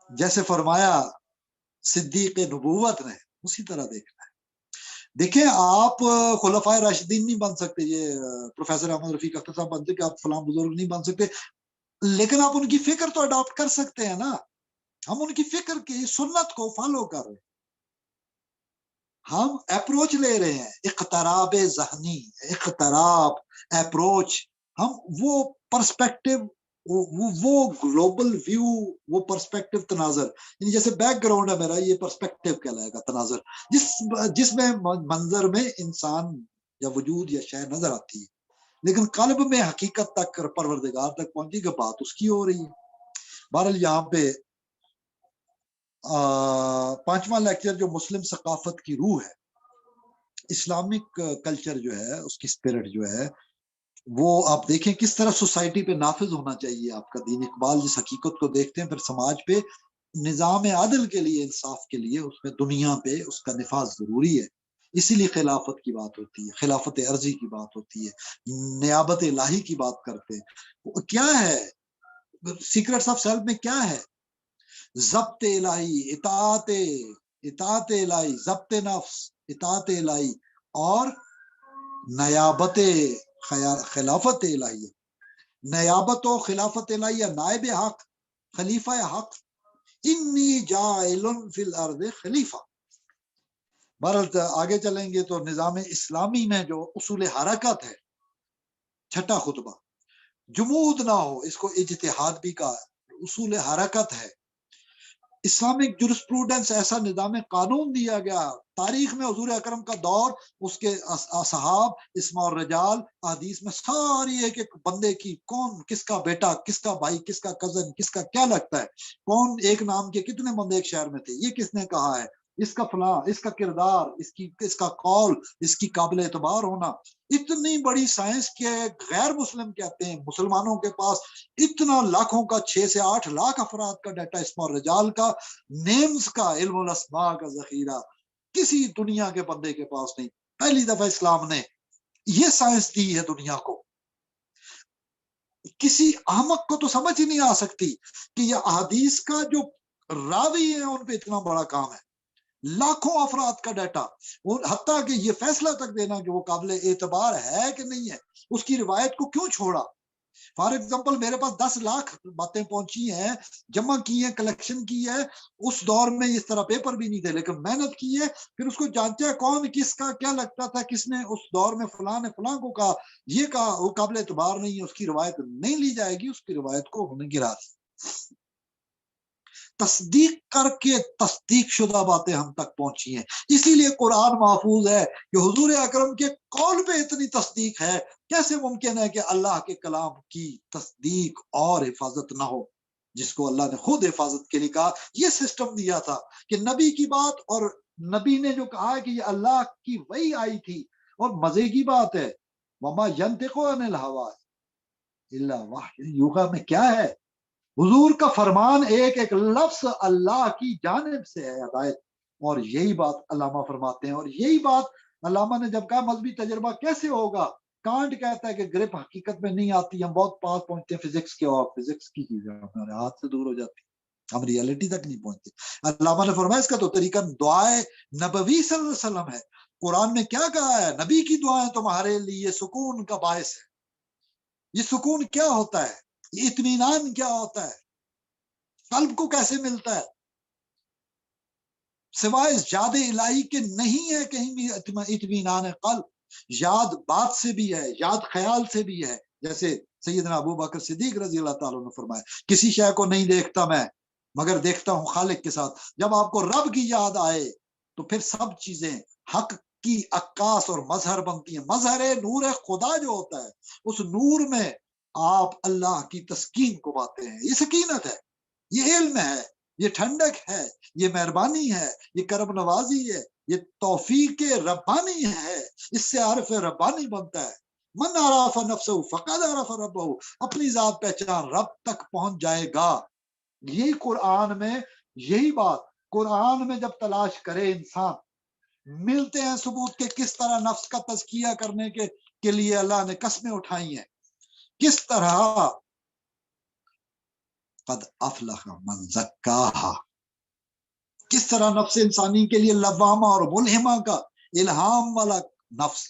جیسے فرمایا صدیق نبوت نے، اسی طرح دیکھنا ہے۔ دیکھیں آپ خلفائے راشدین نہیں بن سکتے، یہ پروفیسر احمد رفیق اختر صاحب بنتے کہ آپ فلاں بزرگ نہیں بن سکتے، لیکن آپ ان کی فکر تو اڈاپٹ کر سکتے ہیں نا۔ ہم ان کی فکر کی سنت کو فالو کر رہے ہیں، ہم اپروچ لے رہے ہیں، اقتراب ذہنی، اقتراب اپروچ، ہم وہ پرسپیکٹو، وہ گلوبل ویو، وہ پرسپیکٹو تناظر، یعنی جیسے بیک گراؤنڈ ہے میرا، یہ پرسپیکٹو کہلائے گا، تناظر، جس میں منظر میں انسان یا وجود یا شے نظر آتی ہے، لیکن قلب میں حقیقت تک، پروردگار تک پہنچی کہ بات اس کی ہو رہی ہے۔ بہرحال یہاں پہ 5واں لیکچر جو مسلم ثقافت کی روح ہے، اسلامک کلچر جو ہے، اس کی اسپرٹ جو ہے، وہ آپ دیکھیں کس طرح سوسائٹی پہ نافذ ہونا چاہیے آپ کا دین۔ اقبال جس حقیقت کو دیکھتے ہیں، پھر سماج پہ نظام عدل کے لیے، انصاف کے لیے، اس میں دنیا پہ اس کا نفاذ ضروری ہے۔ اسی لیے خلافت کی بات ہوتی ہے، خلافت عرضی کی بات ہوتی ہے، نیابت الہی کی بات کرتے ہیں۔ کیا ہے سیکرٹس آف سیلف میں؟ کیا ہے؟ ضبط الہی، اطاعت الہی، ضبط نفس، اطاعت الہی، اور نیابت خلافت الہیہ، نیابت و خلافت الہیہ، نائب حق، خلیفہ حق، انی جاعل فی الارض خلیفہ۔ بہرحال آگے چلیں گے تو نظام اسلامی میں جو اصول حرکت ہے، 6واں خطبہ، جمود نہ ہو، اس کو اجتہاد بھی کہا، اصول حرکت ہے۔ اسلامک جورسپروڈنس ایسا نظام قانون دیا گیا، تاریخ میں حضور اکرم کا دور، اس کے اصحاب، اسماء اور رجال، احادیث میں ساری ایک ایک بندے کی، کون کس کا بیٹا، کس کا بھائی، کس کا کزن، کس کا کیا لگتا ہے، کون ایک نام کے کتنے بندے ایک شہر میں تھے، یہ کس نے کہا ہے، اس کا فلاں، اس کا کردار، اس کا قول، اس کی قابل اعتبار ہونا۔ اتنی بڑی سائنس کے غیر مسلم کہتے ہیں، مسلمانوں کے پاس اتنا لاکھوں کا، 6 سے 8 لاکھ افراد کا ڈیٹا، اسماء اور رجال کا، نیمز کا، علم الاسماء کا ذخیرہ کسی دنیا کے بندے کے پاس نہیں۔ پہلی دفعہ اسلام نے یہ سائنس دی ہے دنیا کو۔ کسی احمق کو تو سمجھ ہی نہیں آ سکتی کہ یہ احادیث کا جو راوی ہے ان پہ اتنا بڑا کام ہے، لاکھوں افراد کا ڈیٹا، اور حتیٰ کہ یہ فیصلہ تک دینا کہ وہ قابل اعتبار ہے کہ نہیں ہے، اس کی روایت کو کیوں چھوڑا، فار ایگزامپل میرے پاس 10 لاکھ باتیں پہنچی ہیں، جمع کی ہیں، کلیکشن کی ہے، اس دور میں اس طرح پیپر بھی نہیں تھے، لیکن محنت کی ہے، پھر اس کو جانچا کون کس کا کیا لگتا تھا، کس نے اس دور میں فلاں نے فلاں کو کہا، یہ کہا، وہ قابل اعتبار نہیں ہے، اس کی روایت نہیں لی جائے گی، اس کی روایت کو انہوں نے گرا دی۔ تصدیق کر کے تصدیق شدہ باتیں ہم تک پہنچی ہیں، اسی لیے قرآن محفوظ ہے کہ حضور اکرم کے قول پہ اتنی تصدیق ہے۔ کیسے ممکن ہے کہ اللہ کے کلام کی تصدیق اور حفاظت نہ ہو، جس کو اللہ نے خود حفاظت کے لیے کہا، یہ سسٹم دیا تھا کہ نبی کی بات، اور نبی نے جو کہا کہ یہ اللہ کی وحی آئی تھی، اور مزے کی بات ہے وما ينطق عن الهوى الا وحی یوحی میں کیا ہے، حضور کا فرمان ایک ایک لفظ اللہ کی جانب سے ہے ہدایت، اور یہی بات علامہ فرماتے ہیں، اور یہی بات علامہ نے جب کہا مذہبی تجربہ کیسے ہوگا، کانٹ کہتا ہے کہ گرپ حقیقت میں نہیں آتی، ہم بہت پاس پہنچتے ہیں فزکس کے، اور فزکس کی چیزیں ہمارے ہاتھ سے دور ہو جاتی، ہم ریالٹی تک نہیں پہنچتے۔ علامہ نے فرمایا اس کا تو طریقہ دعائے نبوی صلی اللہ علیہ وسلم ہے۔ قرآن میں کیا کہا ہے، نبی کی دعائیں تمہارے لیے سکون کا باعث ہے۔ یہ سکون کیا ہوتا ہے، یہ اطمینان کیا ہوتا ہے، قلب کو کیسے ملتا ہے، سوائے یاد الہی کے نہیں ہے کہیں بھی اطمینان قلب۔ یاد بات سے بھی ہے، یاد خیال سے بھی ہے، جیسے سیدنا ابو بکر صدیق رضی اللہ تعالیٰ نے فرمایا کسی شے کو نہیں دیکھتا میں مگر دیکھتا ہوں خالق کے ساتھ۔ جب آپ کو رب کی یاد آئے تو پھر سب چیزیں حق کی عکاس اور مظہر بنتی ہیں۔ مظہر نور خدا جو ہوتا ہے، اس نور میں آپ اللہ کی تسکین کو پاتے ہیں۔ یہ سکینت ہے، یہ علم ہے، یہ ٹھنڈک ہے، یہ مہربانی ہے، یہ کرم نوازی ہے، یہ توفیق ربانی ہے۔ اس سے عارف ربانی بنتا ہے۔ من عرف نفسہ فقد عرف ربہ، اپنی ذات پہچان رب تک پہنچ جائے گا۔ یہی قرآن میں، یہی بات قرآن میں جب تلاش کرے انسان، ملتے ہیں ثبوت کے کس طرح نفس کا تزکیہ کرنے کے لیے اللہ نے قسمیں اٹھائی ہیں، کس طرح قد افلح من زکاہا، کس طرح نفس انسانی کے لیے لوامہ اور ملہمہ کا الہام والا نفس،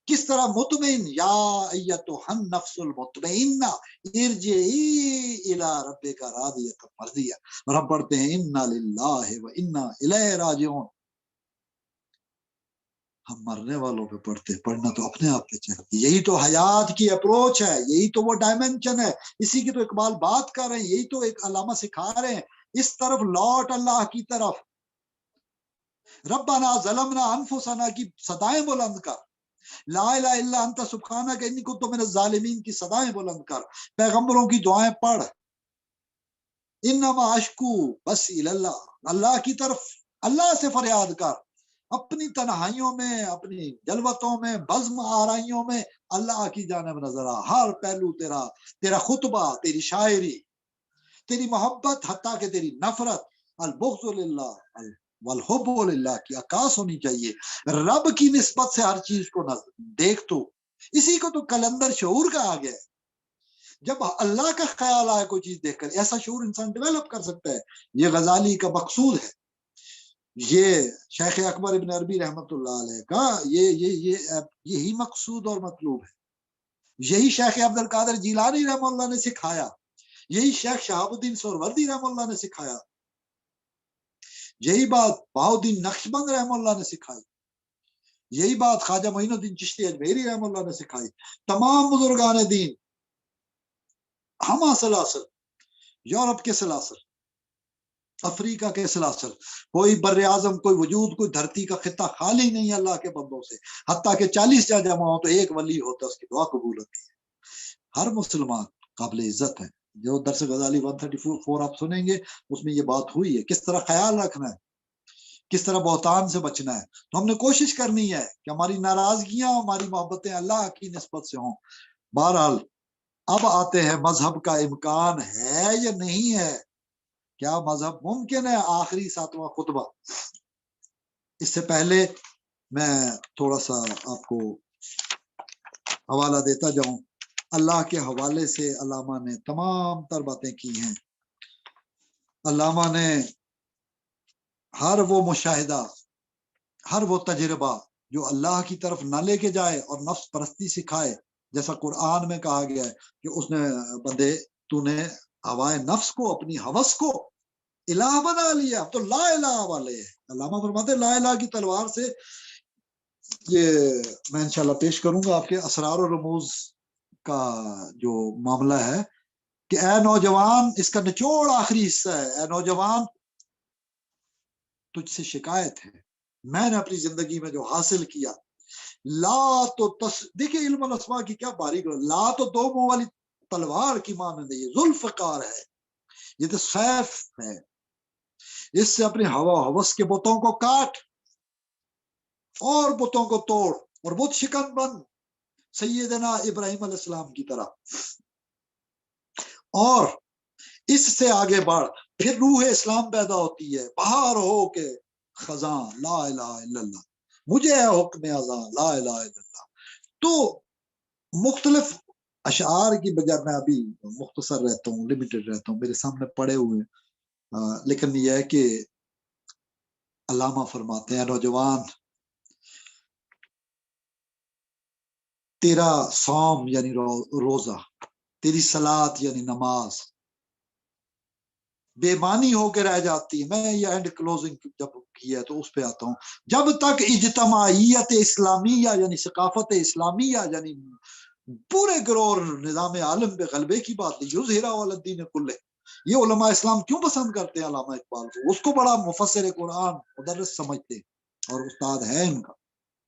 کس طرح مطمئن، یا ایتھا النفس المطمئنہ ارجعی الی ربک راضیۃ مرضیہ، اور ہم پڑھتے ہیں انا للہ و انا الیہ راجعون۔ ہم مرنے والوں پہ پڑھتے، پڑھنا تو اپنے آپ پہ چاہیے۔ یہی تو حیات کی اپروچ ہے، یہی تو وہ ڈائمنشن ہے، اسی کی تو اقبال بات کر رہے ہیں، یہی تو ایک علامہ سکھا رہے ہیں، اس طرف لوٹ، اللہ کی طرف۔ ربنا ظلمنا انفسنا کی صدائیں بلند کر، لا الہ الا انت سبحانک انی کنت من الظالمین کی صدائیں بلند کر، پیغمبروں کی دعائیں پڑھ، انما اشکو بس اللہ، اللہ کی طرف، اللہ سے فریاد کر، اپنی تنہائیوں میں، اپنی جلوتوں میں، بزم آرائیوں میں اللہ کی جانب نظر آ۔ ہر پہلو تیرا خطبہ، تیری شاعری، تیری محبت، حتیٰ کہ تیری نفرت، البغض للہ والحب للہ کی عکاس ہونی چاہیے۔ رب کی نسبت سے ہر چیز کو دیکھ، تو اسی کو تو کلندر شعور کا آ گیا ہے۔ جب اللہ کا خیال آئے کوئی چیز دیکھ کر، ایسا شعور انسان ڈیولپ کر سکتا ہے۔ یہ غزالی کا مقصود ہے، یہ شیخ اکبر ابن عربی رحمت اللہ علیہ کا یہی مقصود اور مطلوب ہے۔ یہی شیخ عبد القادر جیلانی رحمہ اللہ نے سکھایا، یہی شیخ شہاب الدین سہروردی رحمہ اللہ نے سکھایا، یہی بات بہاؤالدین نقشبند رحمہ اللہ نے سکھائی، یہی بات خواجہ معین الدین چشتی اجمیری رحمہ اللہ نے سکھائی۔ تمام بزرگان دین، ہما سلاسل، یورپ کے سلاسل، افریقہ کے سلاسل، کوئی بر اعظم، کوئی وجود، کوئی دھرتی کا خطہ خالی نہیں ہے اللہ کے بندوں سے۔ حتیٰ کہ 40 جا جمع ہو تو ایک ولی ہوتا ہے، اس کی دعا قبول ہوتی ہے۔ ہر مسلمان قابل عزت ہے۔ جو درس غزالی 134 آپ سنیں گے، اس میں یہ بات ہوئی ہے، کس طرح خیال رکھنا ہے، کس طرح بہتان سے بچنا ہے۔ تو ہم نے کوشش کرنی ہے کہ ہماری ناراضگیاں، ہماری محبتیں اللہ کی نسبت سے ہوں۔ بہرحال اب آتے ہیں مذہب کا امکان ہے یا نہیں ہے، کیا مذہب ممکن ہے؟ آخری 7واں خطبہ۔ اس سے پہلے میں تھوڑا سا آپ کو حوالہ دیتا جاؤں۔ اللہ کے حوالے سے علامہ نے تمام تر باتیں کی ہیں۔ علامہ نے ہر وہ مشاہدہ، ہر وہ تجربہ جو اللہ کی طرف نہ لے کے جائے اور نفس پرستی سکھائے، جیسا قرآن میں کہا گیا ہے کہ اس نے بندے تو نے ہوائے نفس کو اپنی ہوس کو الہ بنا لیا، تو لا الہ والے ہیں۔ علامہ فرماتے ہیں لا الہ کی تلوار سے، یہ میں انشاءاللہ پیش کروں گا آپ کے اسرار و رموز کا جو معاملہ ہے کہ اے نوجوان، اس کا نچوڑ آخری حصہ ہے، اے نوجوان تجھ سے شکایت ہے، میں نے اپنی زندگی میں جو حاصل کیا، لا تو دیکھیں علم الاسماء کی کیا باریک، لا تو دو منہ والی تلوار کی مانند ہے، یہ ذوالفقار ہے، یہ تو سیف ہے، اس سے اپنی ہوا ہوس کے بتوں کو کاٹ اور بتوں کو توڑ اور بت شکن بن سیدنا ابراہیم علیہ السلام کی طرح، اور اس سے آگے بڑھ، پھر روح اسلام پیدا ہوتی ہے، بہار ہو کے خزاں لا الہ الا اللہ، مجھے ہے حکم اذاں لا الہ الا اللہ۔ تو مختلف اشعار کی بجائے میں ابھی مختصر رہتا ہوں، لمیٹڈ رہتا ہوں، میرے سامنے پڑے ہوئے ہیں، لیکن یہ ہے کہ علامہ فرماتے ہیں نوجوان تیرا صوم یعنی روزہ، تیری صلات یعنی نماز بے معنی ہو کے رہ جاتی ہے۔ میں یہ اینڈ کلوزنگ جب کی ہے تو اس پہ آتا ہوں، جب تک اجتماعیت اسلامیہ یعنی ثقافت اسلامیہ یعنی پورے گرور نظام عالم پہ غلبے کی بات نہیں، یظہر علی الدین کلہ، یہ علماء اسلام کیوں پسند کرتے ہیں علامہ اقبال کو، اس کو بڑا مفسر قرآن مدرس سمجھتے ہیں اور استاد ہے ان کا،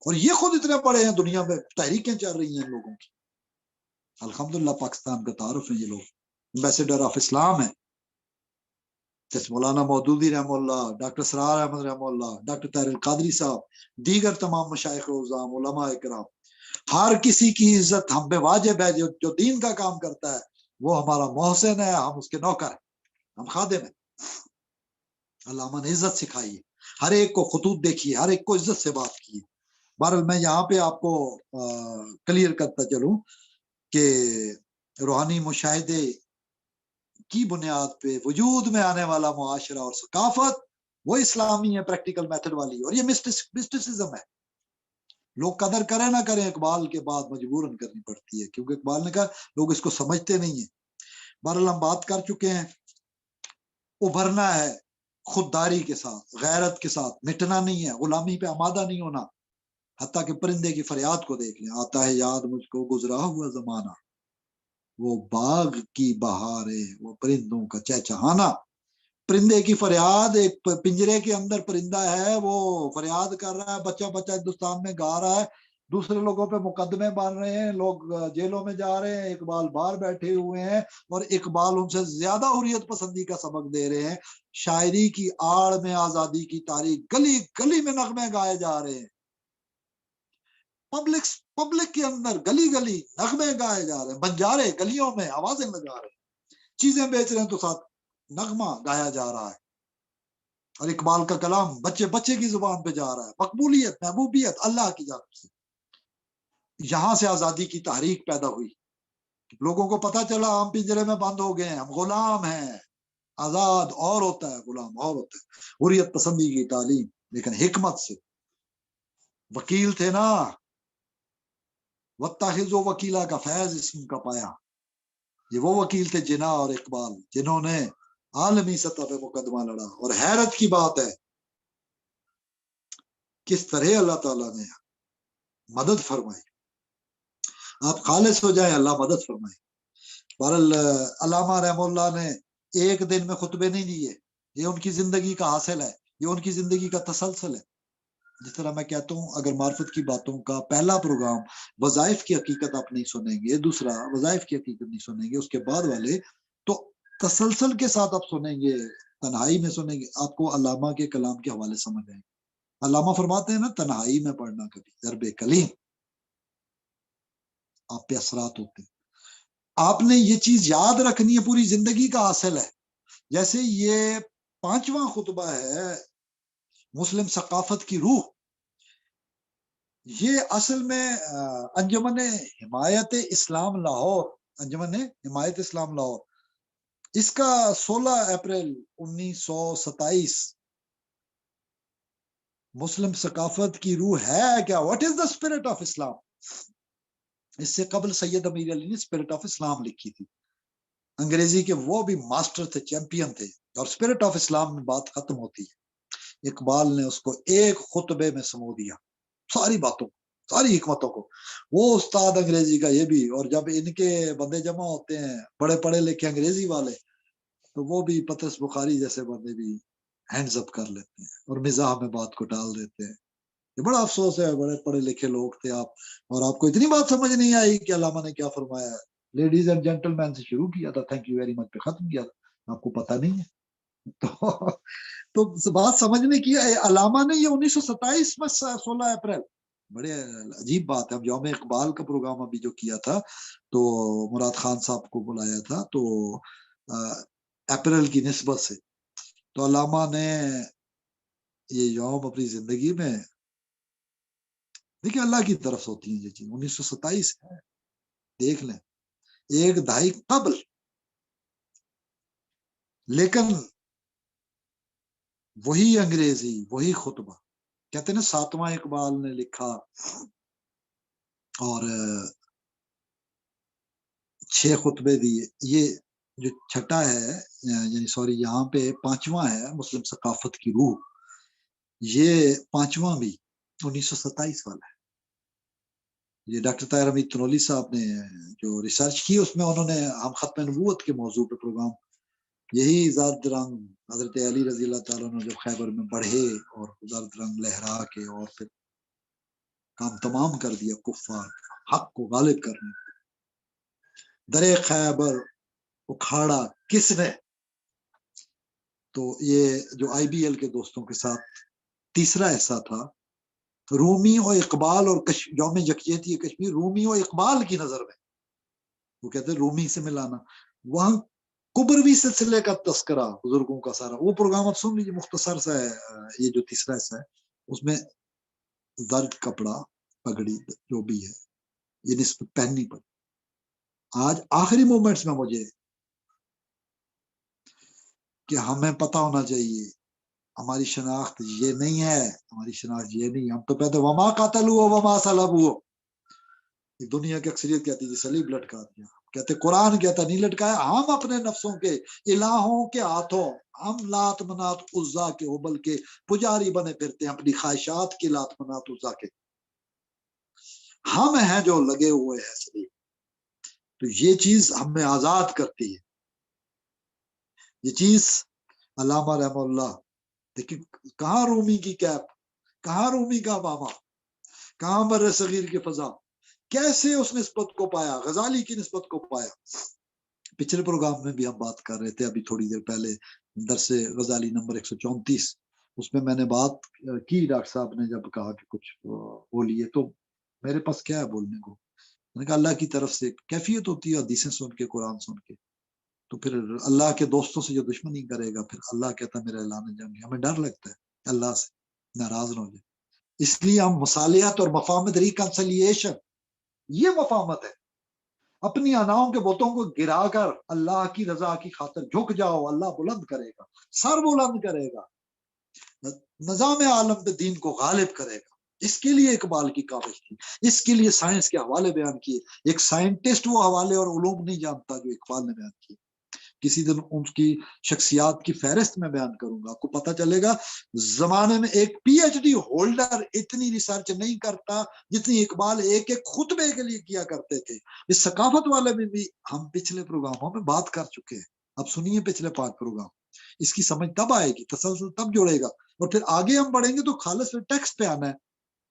اور یہ خود اتنے بڑے ہیں، دنیا میں تحریکیں چل رہی ہیں لوگوں کی، الحمدللہ پاکستان کا تعارف ہے، یہ لوگ ایمبیسیڈر آف اسلام ہے، جیسے مولانا مودودی رحمہ اللہ، ڈاکٹر سرار احمد رحمہ اللہ، ڈاکٹر طاہر القادری صاحب، دیگر تمام مشائخ اعظام، علماء اکرام، ہر کسی کی عزت ہم پہ واجب ہے، جو دین کا کام کرتا ہے وہ ہمارا محسن ہے، ہم اس کے نوکر ہیں، ہم خادم ہیں۔ علامہ نے عزت سکھائی ہے، ہر ایک کو خطوط دیکھیے، ہر ایک کو عزت سے بات کی۔ بہرحال میں یہاں پہ آپ کو کلیئر کرتا چلوں کہ روحانی مشاہدے کی بنیاد پہ وجود میں آنے والا معاشرہ اور ثقافت وہ اسلامی ہے، پریکٹیکل میتھڈ والی، اور یہ مسٹسزم ہے۔ لوگ قدر کریں نہ کریں، اقبال کے بعد مجبوراً کرنی پڑتی ہے، کیونکہ اقبال نے کہا لوگ اس کو سمجھتے نہیں ہیں۔ بہرحال ہم بات کر چکے ہیں، ابھرنا ہے خودداری کے ساتھ، غیرت کے ساتھ، مٹنا نہیں ہے، غلامی پہ آمادہ نہیں ہونا، حتیٰ کہ پرندے کی فریاد کو دیکھ لیں، آتا ہے یاد مجھ کو گزرا ہوا زمانہ، وہ باغ کی بہاریں، وہ پرندوں کا چہچہانا۔ پرندے کی فریاد، ایک پنجرے کے اندر پرندہ ہے، وہ فریاد کر رہا ہے، بچہ بچہ ہندوستان میں گا رہا ہے، دوسرے لوگوں پہ مقدمے بن رہے ہیں، لوگ جیلوں میں جا رہے ہیں، اقبال باہر بیٹھے ہوئے ہیں، اور اقبال ان سے زیادہ حریت پسندی کا سبق دے رہے ہیں۔ شاعری کی آڑ میں آزادی کی تاریخ، گلی گلی میں نغمے گائے جا رہے ہیں، پبلک کے اندر گلی گلی نغمے گائے جا رہے ہیں، بنجارے گلیوں میں آوازیں لگا رہے ہیں، چیزیں بیچ رہے ہیں تو ساتھ نغمہ گایا جا رہا ہے، اور اقبال کا کلام بچے بچے کی زبان پہ جا رہا ہے، مقبولیت محبوبیت اللہ کی جانب سے۔ یہاں سے آزادی کی تحریک پیدا ہوئی، لوگوں کو پتا چلا ہم پنجرے میں بند ہو گئے ہیں، ہم غلام ہیں، آزاد اور ہوتا ہے، غلام اور ہوتا ہے، حریت پسندی کی تعلیم، لیکن حکمت سے۔ وکیل تھے نا، وَاتَّخِذُوا وکیلا کا فیض اسم کا پایا، یہ وہ وکیل تھے جناح اور اقبال جنہوں نے عالمی سطح پہ مقدمہ لڑا۔ اور حیرت کی بات ہے کس طرح اللہ تعالیٰ نے مدد فرمائی، آپ خالص ہو جائیں اللہ مدد فرمائے۔ بہرحال علامہ رحمہ اللہ نے ایک دن میں خطبے نہیں دیے، یہ ان کی زندگی کا حاصل ہے، یہ ان کی زندگی کا تسلسل ہے۔ جس طرح میں کہتا ہوں اگر معرفت کی باتوں کا پہلا پروگرام وظائف کی حقیقت آپ نہیں سنیں گے، دوسرا وظائف کی حقیقت نہیں سنیں گے، اس کے بعد والے تو تسلسل کے ساتھ آپ سنیں گے، تنہائی میں سنیں گے، آپ کو علامہ کے کلام کے حوالے سمجھ آئیں گے۔ علامہ فرماتے ہیں نا تنہائی میں پڑھنا کبھی ضرب کلیم آپ پہ اثرات ہوتے ہیں۔ آپ نے یہ چیز یاد رکھنی ہے، پوری زندگی کا حاصل ہے۔ جیسے یہ 5واں خطبہ ہے مسلم ثقافت کی روح، یہ اصل میں انجمن حمایت اسلام لاہور، انجمن حمایت اسلام لاہور، اس کا 16 اپریل 1927 مسلم ثقافت کی روح ہے کیا، what is the spirit of Islam, اس سے قبل سید امیر علی نے اسپرٹ آف اسلام لکھی تھی، انگریزی کے وہ بھی ماسٹر تھے، چیمپئن تھے، اور اسپرٹ آف اسلام میں بات ختم ہوتی ہے، اقبال نے اس کو ایک خطبے میں سمو دیا، ساری باتوں، ساری حکمتوں کو۔ وہ استاد انگریزی کا یہ بھی، اور جب ان کے بندے جمع ہوتے ہیں بڑے پڑھے لکھے انگریزی والے، تو وہ بھی پطرس بخاری جیسے بندے بھی ہینڈز اپ کر لیتے ہیں اور مزاح میں بات کو ٹال دیتے ہیں۔ یہ بڑا افسوس ہے، بڑے پڑھے لکھے لوگ تھے آپ، اور آپ کو اتنی بات سمجھ نہیں آئی کہ علامہ نے کیا فرمایا ہے۔ لیڈیز اینڈ جینٹل مین سے شروع کیا تھا، تھینک یو ویری مچ پہ ختم کیا تھا، آپ کو پتہ نہیں ہے۔ تو بات سمجھنے کی ہے، علامہ نے یہ 1927 میں 16 اپریل، بڑے عجیب بات ہے، اب یوم اقبال کا پروگرام ابھی جو کیا تھا تو مراد خان صاحب کو بلایا تھا، تو اپریل کی نسبت سے تو علامہ نے یہ یوم اپنی زندگی میں، دیکھیں اللہ کی طرف سے ہوتی ہیں یہ چیز، 1927 ہے، دیکھ لیں، ایک دہائی قبل، لیکن وہی انگریزی، وہی خطبہ، کہتے ہیں 7واں اقبال نے لکھا، اور 6 خطبے دیے، یہ جو چھٹا ہے، یعنی سوری یہاں پہ 5واں ہے مسلم ثقافت کی روح، یہ 5واں بھی 1927 والا ہے۔ یہ ڈاکٹر طاہر حمید تنولی صاحب نے جو ریسرچ کی، اس میں انہوں نے ہم ختم نبوت کے موضوع پہ پروگرام، یہی زرد رنگ حضرت علی رضی اللہ تعالیٰ عنہ جب خیبر میں بڑھے اور زرد رنگ لہرا کے اور پھر کام تمام کر دیا کفار، حق کو غالب کرنے، درے خیبر اکھاڑا کس نے؟ تو یہ جو آئی بی ایل کے دوستوں کے ساتھ تیسرا ایسا تھا، رومی و اقبال اور یوم یکجہتی کشمیر رومی و اقبال کی نظر میں، وہ کہتے ہیں رومی سے ملانا، وہاں کبروی سلسلے کا تذکرہ بزرگوں کا سارا، وہ پروگرام آپ سن لیجیے، مختصر سا ہے، یہ جو تیسرا ایسا ہے اس میں زرد کپڑا پگڑی جو بھی ہے یہ نسبت پہننی پڑی۔ آج آخری مومنٹس میں مجھے کہ ہمیں پتہ ہونا چاہیے ہماری شناخت یہ نہیں ہے، ہماری شناخت یہ نہیں، ہم تو کہتے وما قتلوا وما صلبوا، دنیا کی اکثریت کہتی ہے صلیب لٹکا دیا، کہتے قرآن کہتا نہیں لٹکایا، ہم اپنے نفسوں کے الہوں کے ہاتھوں، ہم لات منات عزا کے حبل کے پجاری بنے پھرتے ہیں، اپنی خواہشات کے لات منات عزا کے، ہم ہیں جو لگے ہوئے ہیں صلیب۔ تو یہ چیز ہمیں آزاد کرتی ہے، یہ چیز علامہ رحمہ اللہ، لیکن کہاں رومی کی کیپ، کہاں رومی کا ماما، کہاں بر صغیر کی فضا، کیسے اس نسبت کو پایا، غزالی کی نسبت کو پایا۔ پچھلے پروگرام میں بھی ہم بات کر رہے تھے ابھی تھوڑی دیر پہلے، درس غزالی نمبر 134، اس میں میں نے بات کی، ڈاکٹر صاحب نے جب کہا کہ کچھ بولیے، تو میرے پاس کیا ہے بولنے کو، میں نے کہا اللہ کی طرف سے کیفیت ہوتی ہے حدیثیں سن کے، قرآن سن کے، تو پھر اللہ کے دوستوں سے جو دشمنی کرے گا، پھر اللہ کہتا ہے میرا اعلان جنگ، ہمیں ڈر لگتا ہے اللہ سے ناراض نہ ہو جائے، اس لیے ہم مصالحت اور مفاہمت، ریکنسلیشن، یہ مفاہمت ہے، اپنی اناؤں کے بتوں کو گرا کر اللہ کی رضا کی خاطر جھک جاؤ، اللہ بلند کرے گا، سر بلند کرے گا، نظام عالم پہ دین کو غالب کرے گا۔ اس کے لیے اقبال کی کاوش تھی، اس کے لیے سائنس کے حوالے بیان کیے، ایک سائنٹسٹ وہ حوالے اور علوم نہیں جانتا جو اقبال نے بیان کیے، کسی دن ان کی شخصیات کی فہرست میں بیان کروں گا، آپ کو پتہ چلے گا زمانے میں ایک پی ایچ ڈی ہولڈر اتنی ریسرچ نہیں کرتا جتنی اقبال ایک ایک خطبے کے لیے کیا کرتے تھے۔ اس ثقافت والے میں بھی ہم پچھلے پروگراموں میں بات کر چکے ہیں، اب سنیے پچھلے 5 پروگرام، اس کی سمجھ تب آئے گی، تسلسل تب جڑے گا، اور پھر آگے ہم بڑھیں گے تو خالص پھر ٹیکسٹ پہ آنا ہے،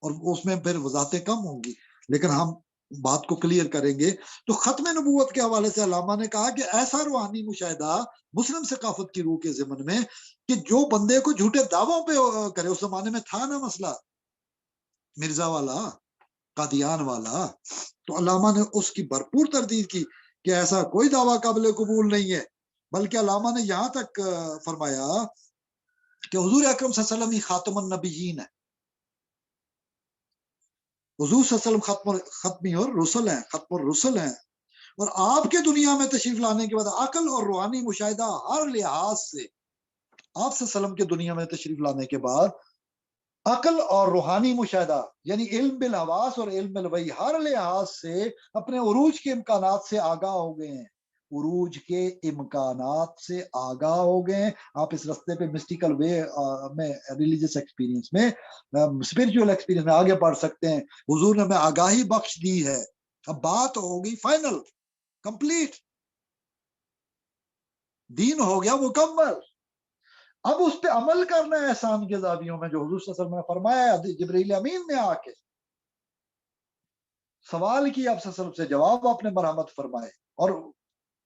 اور اس میں پھر وضاحتیں کم ہوں گی، لیکن ہم بات کو کلیئر کریں گے۔ تو ختم نبوت کے حوالے سے علامہ نے کہا کہ ایسا روحانی مشاہدہ مسلم ثقافت کی روح کے ضمن میں کہ جو بندے کو جھوٹے دعووں پہ کرے، اس زمانے میں تھا نا مسئلہ مرزا والا، قادیان والا، تو علامہ نے اس کی بھرپور تردید کی کہ ایسا کوئی دعویٰ قابل قبول نہیں ہے، بلکہ علامہ نے یہاں تک فرمایا کہ حضور اکرم صلی اللہ علیہ وسلم ہی خاتم النبیین ہے، حضور صلی اللہ علیہ وسلم ختمی اور رسل ہیں، ختم الرسل ہیں، اور آپ کے دنیا میں تشریف لانے کے بعد عقل اور روحانی مشاہدہ ہر لحاظ سے آپ صلی اللہ علیہ وسلم کے دنیا میں تشریف لانے کے بعد عقل اور روحانی مشاہدہ یعنی علم بالحواس اور علم بالوحی ہر لحاظ سے اپنے عروج کے امکانات سے آگاہ ہو گئے ہیں، عروج کے امکانات سے آگاہ ہو گئے ہیں۔ آپ اس رستے پہ مسٹیکل وے میں ریلیجس ایکسپیرینس میں اسپرچول ایکسپیرینس میں آگے بڑھ سکتے ہیں۔ حضور نے ہمیں آگاہی بخش دی ہے، اب بات ہوگی فائنل کمپلیٹ، دین ہو گیا مکمل، اب اس پہ عمل کرنا ہے احسان کے زاویوں میں جو حضور صلی اللہ علیہ وسلم نے فرمایا ہے۔ جبرائیل امین نے آ کے سوال کیا آپ صلی اللہ علیہ وسلم سے، جواب آپ نے مرحمت فرمائے، اور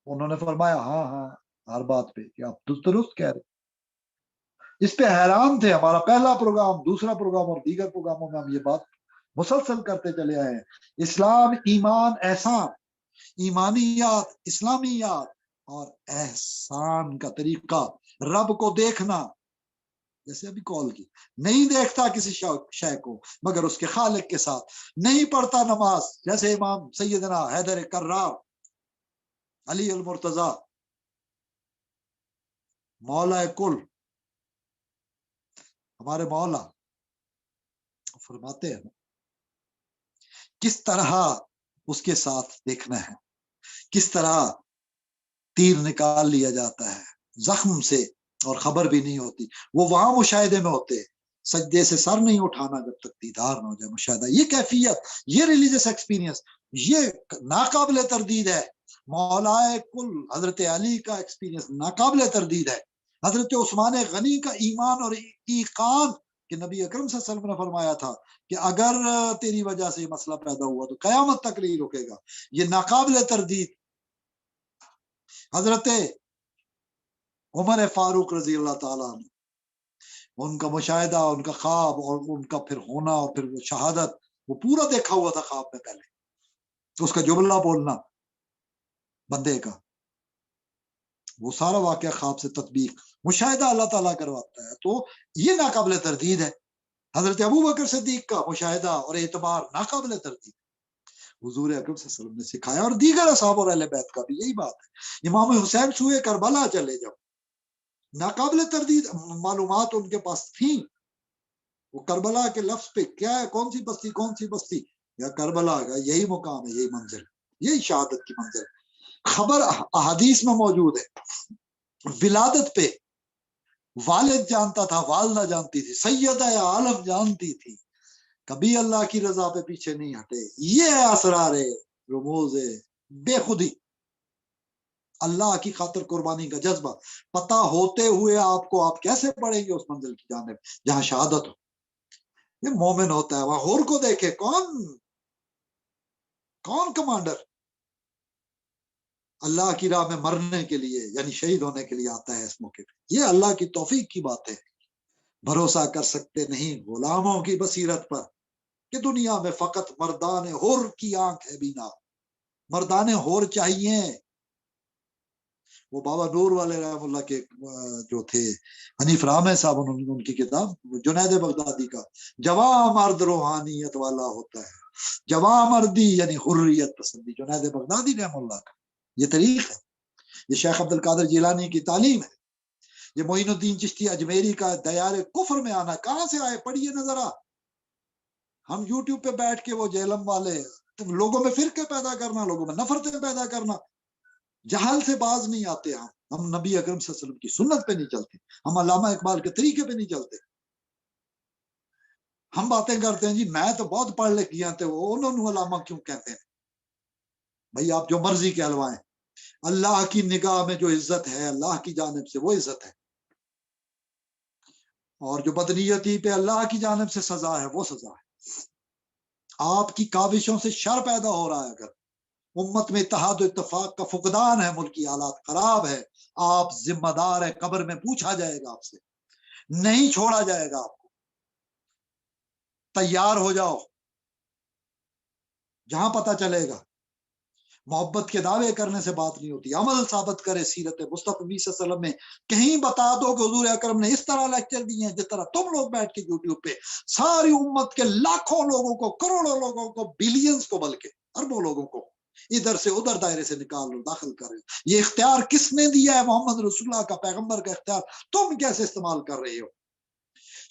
انہوں نے فرمایا ہاں ہاں ہر بات پہ کہ آپ درست کہہ رہے۔ اس پہ حیران تھے۔ ہمارا پہلا پروگرام، دوسرا پروگرام اور دیگر پروگراموں میں ہم یہ بات مسلسل کرتے چلے آئے ہیں۔ اسلام، ایمان، احسان، ایمانیات، اسلامیات اور احسان کا طریقہ، رب کو دیکھنا، جیسے ابھی کال کی، نہیں دیکھتا کسی شے کو مگر اس کے خالق کے ساتھ، نہیں پڑھتا نماز جیسے امام سیدنا حیدر کرار، علی المرتضی، مولا کل، ہمارے مولا فرماتے ہیں کس طرح اس کے ساتھ دیکھنا ہے، کس طرح تیر نکال لیا جاتا ہے زخم سے اور خبر بھی نہیں ہوتی، وہ وہاں مشاہدے میں ہوتے، سجدے سے سر نہیں اٹھانا جب تک دیدار نہ ہو جائے۔ مشاہدہ، یہ کیفیت، یہ ریلیجس ایکسپیرینس، یہ ناقابل تردید ہے۔ مولا کل حضرت علی کا ایکسپیرینس ناقابل تردید ہے۔ حضرت عثمان غنی کا ایمان اور ایقان کہ نبی اکرم صلی اللہ علیہ وسلم نے فرمایا تھا کہ اگر تیری وجہ سے یہ مسئلہ پیدا ہوا تو قیامت تک نہیں رکے گا، یہ ناقابل تردید۔ حضرت عمر فاروق رضی اللہ تعالیٰ عنہ، ان کا مشاہدہ، ان کا خواب اور ان کا پھر ہونا اور پھر شہادت، وہ پورا دیکھا ہوا تھا خواب میں پہلے، اس کا جملہ بولنا بندے کا، وہ سارا واقعہ خواب سے تطبیق، مشاہدہ اللہ تعالیٰ کرواتا ہے، تو یہ ناقابل تردید ہے۔ حضرت ابو بکر صدیق کا مشاہدہ اور اعتبار ناقابل تردید، حضور اکرم صلی اللہ علیہ وسلم نے سکھایا، اور دیگر اصحاب اور اہل بیت کا بھی یہی بات ہے۔ امام حسین سوئے کربلا چلے جاؤ، ناقابل تردید معلومات ان کے پاس تھیں، وہ کربلا کے لفظ پہ کیا ہے، کون سی بستی، کون سی بستی، یا کربلا کا یہی مقام ہے، یہی منزل، یہی شہادت کی منزل۔ خبر احادیث میں موجود ہے، ولادت پہ والد جانتا تھا، والدہ جانتی تھی، سیدہ عالم جانتی تھی، کبھی اللہ کی رضا پہ پیچھے نہیں ہٹے۔ یہ اسرار رموز بے خودی، اللہ کی خاطر قربانی کا جذبہ، پتہ ہوتے ہوئے آپ کو آپ کیسے پڑھیں گے اس منزل کی جانب جہاں شہادت ہو۔ یہ مومن ہوتا ہے، وہاں ہور کو دیکھے، کون کمانڈر اللہ کی راہ میں مرنے کے لیے یعنی شہید ہونے کے لیے آتا ہے اس موقع پہ، یہ اللہ کی توفیق کی بات ہے۔ بھروسہ کر سکتے نہیں غلاموں کی بصیرت پر کہ دنیا میں فقط مردان حر کی آنکھ ہے بینا، مردان حر چاہیے۔ وہ بابا نور والے رحم اللہ کے جو تھے حنیف رامے صاحب، ان کی کتاب جنید بغدادی کا، جواں مرد روحانیت والا ہوتا ہے، جواں مردی یعنی حریت پسندی، جنید بغدادی رحم اللہ کا یہ طریق ہے، یہ شیخ عبد القادر جیلانی کی تعلیم ہے، یہ معین الدین چشتی اجمیری کا دیار کفر میں آنا کہاں سے آئے، پڑھیے نظر آ۔ ہم یوٹیوب پہ بیٹھ کے وہ جہلم والے لوگوں میں فرقے پیدا کرنا، لوگوں میں نفرتیں پیدا کرنا، جہل سے باز نہیں آتے۔ ہم نبی اکرم صلی اللہ علیہ وسلم کی سنت پہ نہیں چلتے، ہم علامہ اقبال کے طریقے پہ نہیں چلتے۔ ہم باتیں کرتے ہیں جی میں تو بہت پڑھ لکھ گیا تھے، وہ انہوں نے علامہ کیوں کہتے ہیں؟ بھائی آپ جو مرضی کہلوائیں، اللہ کی نگاہ میں جو عزت ہے اللہ کی جانب سے وہ عزت ہے، اور جو بدنیتی پہ اللہ کی جانب سے سزا ہے وہ سزا ہے۔ آپ کی کاوشوں سے شر پیدا ہو رہا ہے، اگر امت میں اتحاد و اتفاق کا فقدان ہے، ملکی حالات خراب ہے، آپ ذمہ دار ہے، قبر میں پوچھا جائے گا آپ سے، نہیں چھوڑا جائے گا آپ کو۔ تیار ہو جاؤ، جہاں پتہ چلے گا محبت کے دعوے کرنے سے بات نہیں ہوتی، عمل ثابت کرے سیرت مصطفی صلی اللہ علیہ وسلم میں، کہیں بتا دو کہ حضور اکرم نے اس طرح لیکچر دیے ہیں جس طرح تم لوگ بیٹھ کے یوٹیوب پہ ساری امت کے لاکھوں لوگوں کو، کروڑوں لوگوں کو، بلینز کو، بلکہ اربوں لوگوں کو ادھر سے ادھر دائرے سے نکال لو، داخل کر رہے ہو۔ یہ اختیار کس نے دیا ہے؟ محمد رسول اللہ کا، پیغمبر کا اختیار، تم کیسے استعمال کر رہے ہو؟